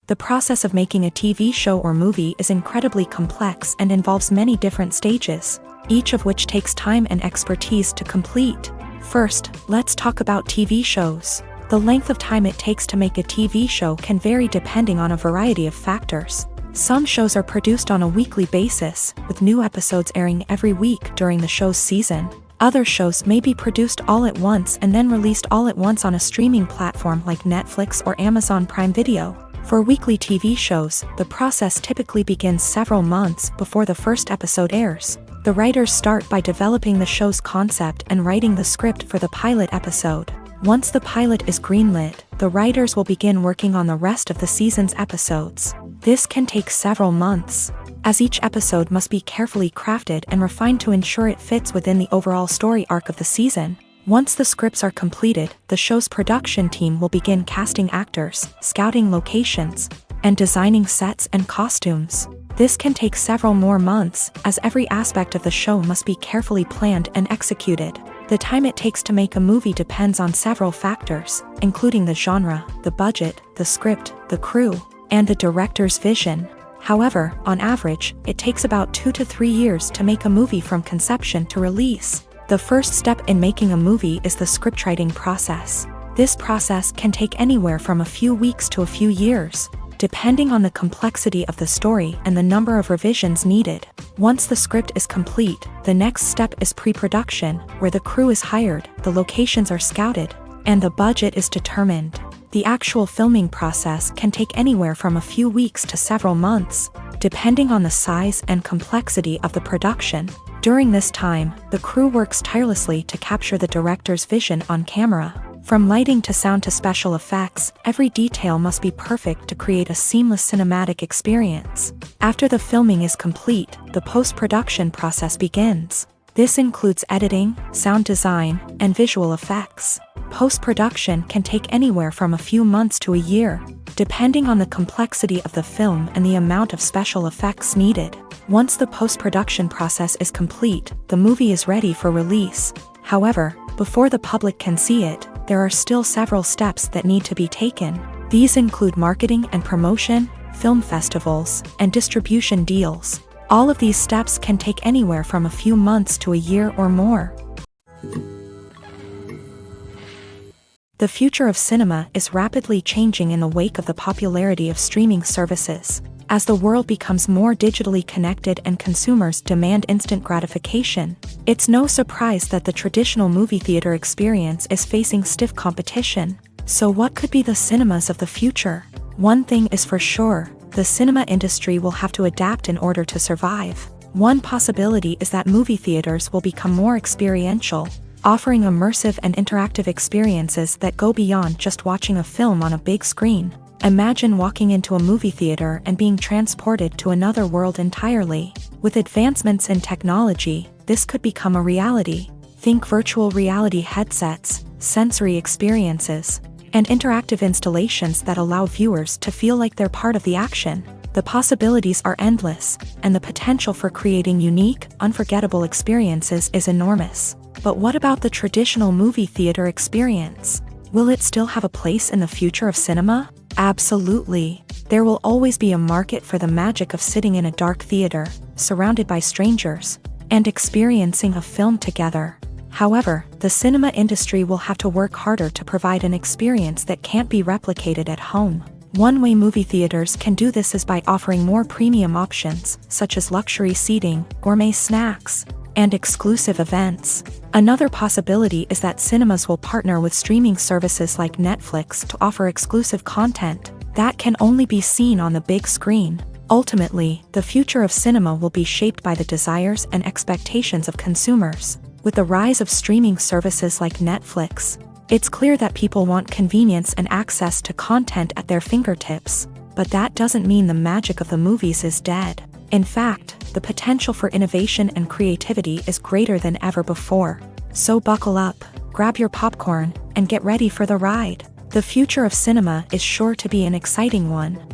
The process of making a TV show or movie is incredibly complex and involves many different stages, each of which takes time and expertise to complete. First, let's talk about TV shows. The length of time it takes to make a TV show can vary depending on a variety of factors. Some shows are produced on a weekly basis, with new episodes airing every week during the show's season. Other shows may be produced all at once and then released all at once on a streaming platform like Netflix or Amazon Prime Video. For weekly TV shows, the process typically begins several months before the first episode airs. The writers start by developing the show's concept and writing the script for the pilot episode. Once the pilot is greenlit, the writers will begin working on the rest of the season's episodes. This can take several months, as each episode must be carefully crafted and refined to ensure it fits within the overall story arc of the season. Once the scripts are completed, the show's production team will begin casting actors, scouting locations, and designing sets and costumes. This can take several more months, as every aspect of the show must be carefully planned and executed. The time it takes to make a movie depends on several factors, including the genre, the budget, the script, the crew, and the director's vision. However, on average, it takes about 2 to 3 years to make a movie from conception to release. The first step in making a movie is the scriptwriting process. This process can take anywhere from a few weeks to a few years, depending on the complexity of the story and the number of revisions needed. Once the script is complete, the next step is pre-production, where the crew is hired, the locations are scouted, and the budget is determined. The actual filming process can take anywhere from a few weeks to several months, depending on the size and complexity of the production. During this time, the crew works tirelessly to capture the director's vision on camera. From lighting to sound to special effects, every detail must be perfect to create a seamless cinematic experience. After the filming is complete, the post-production process begins. This includes editing, sound design, and visual effects. Post-production can take anywhere from a few months to a year, depending on the complexity of the film and the amount of special effects needed. Once the post-production process is complete, the movie is ready for release. However, before the public can see it, there are still several steps that need to be taken. These include marketing and promotion, film festivals, and distribution deals. All of these steps can take anywhere from a few months to a year or more. The future of cinema is rapidly changing in the wake of the popularity of streaming services. As the world becomes more digitally connected and consumers demand instant gratification, it's no surprise that the traditional movie theater experience is facing stiff competition. So what could be the cinemas of the future? One thing is for sure, the cinema industry will have to adapt in order to survive. One possibility is that movie theaters will become more experiential, offering immersive and interactive experiences that go beyond just watching a film on a big screen. Imagine walking into a movie theater and being transported to another world entirely. With advancements in technology, this could become a reality. Think virtual reality headsets, sensory experiences, and interactive installations that allow viewers to feel like they're part of the action. The possibilities are endless, and the potential for creating unique, unforgettable experiences is enormous. But what about the traditional movie theater experience? Will it still have a place in the future of cinema? Absolutely. There will always be a market for the magic of sitting in a dark theater, surrounded by strangers, and experiencing a film together. However, the cinema industry will have to work harder to provide an experience that can't be replicated at home. One way movie theaters can do this is by offering more premium options, such as luxury seating, gourmet snacks, and exclusive events. Another possibility is that cinemas will partner with streaming services like Netflix to offer exclusive content that can only be seen on the big screen. Ultimately, the future of cinema will be shaped by the desires and expectations of consumers. With the rise of streaming services like Netflix, it's clear that people want convenience and access to content at their fingertips. But that doesn't mean the magic of the movies is dead. In fact, the potential for innovation and creativity is greater than ever before. So buckle up, grab your popcorn, and get ready for the ride. The future of cinema is sure to be an exciting one.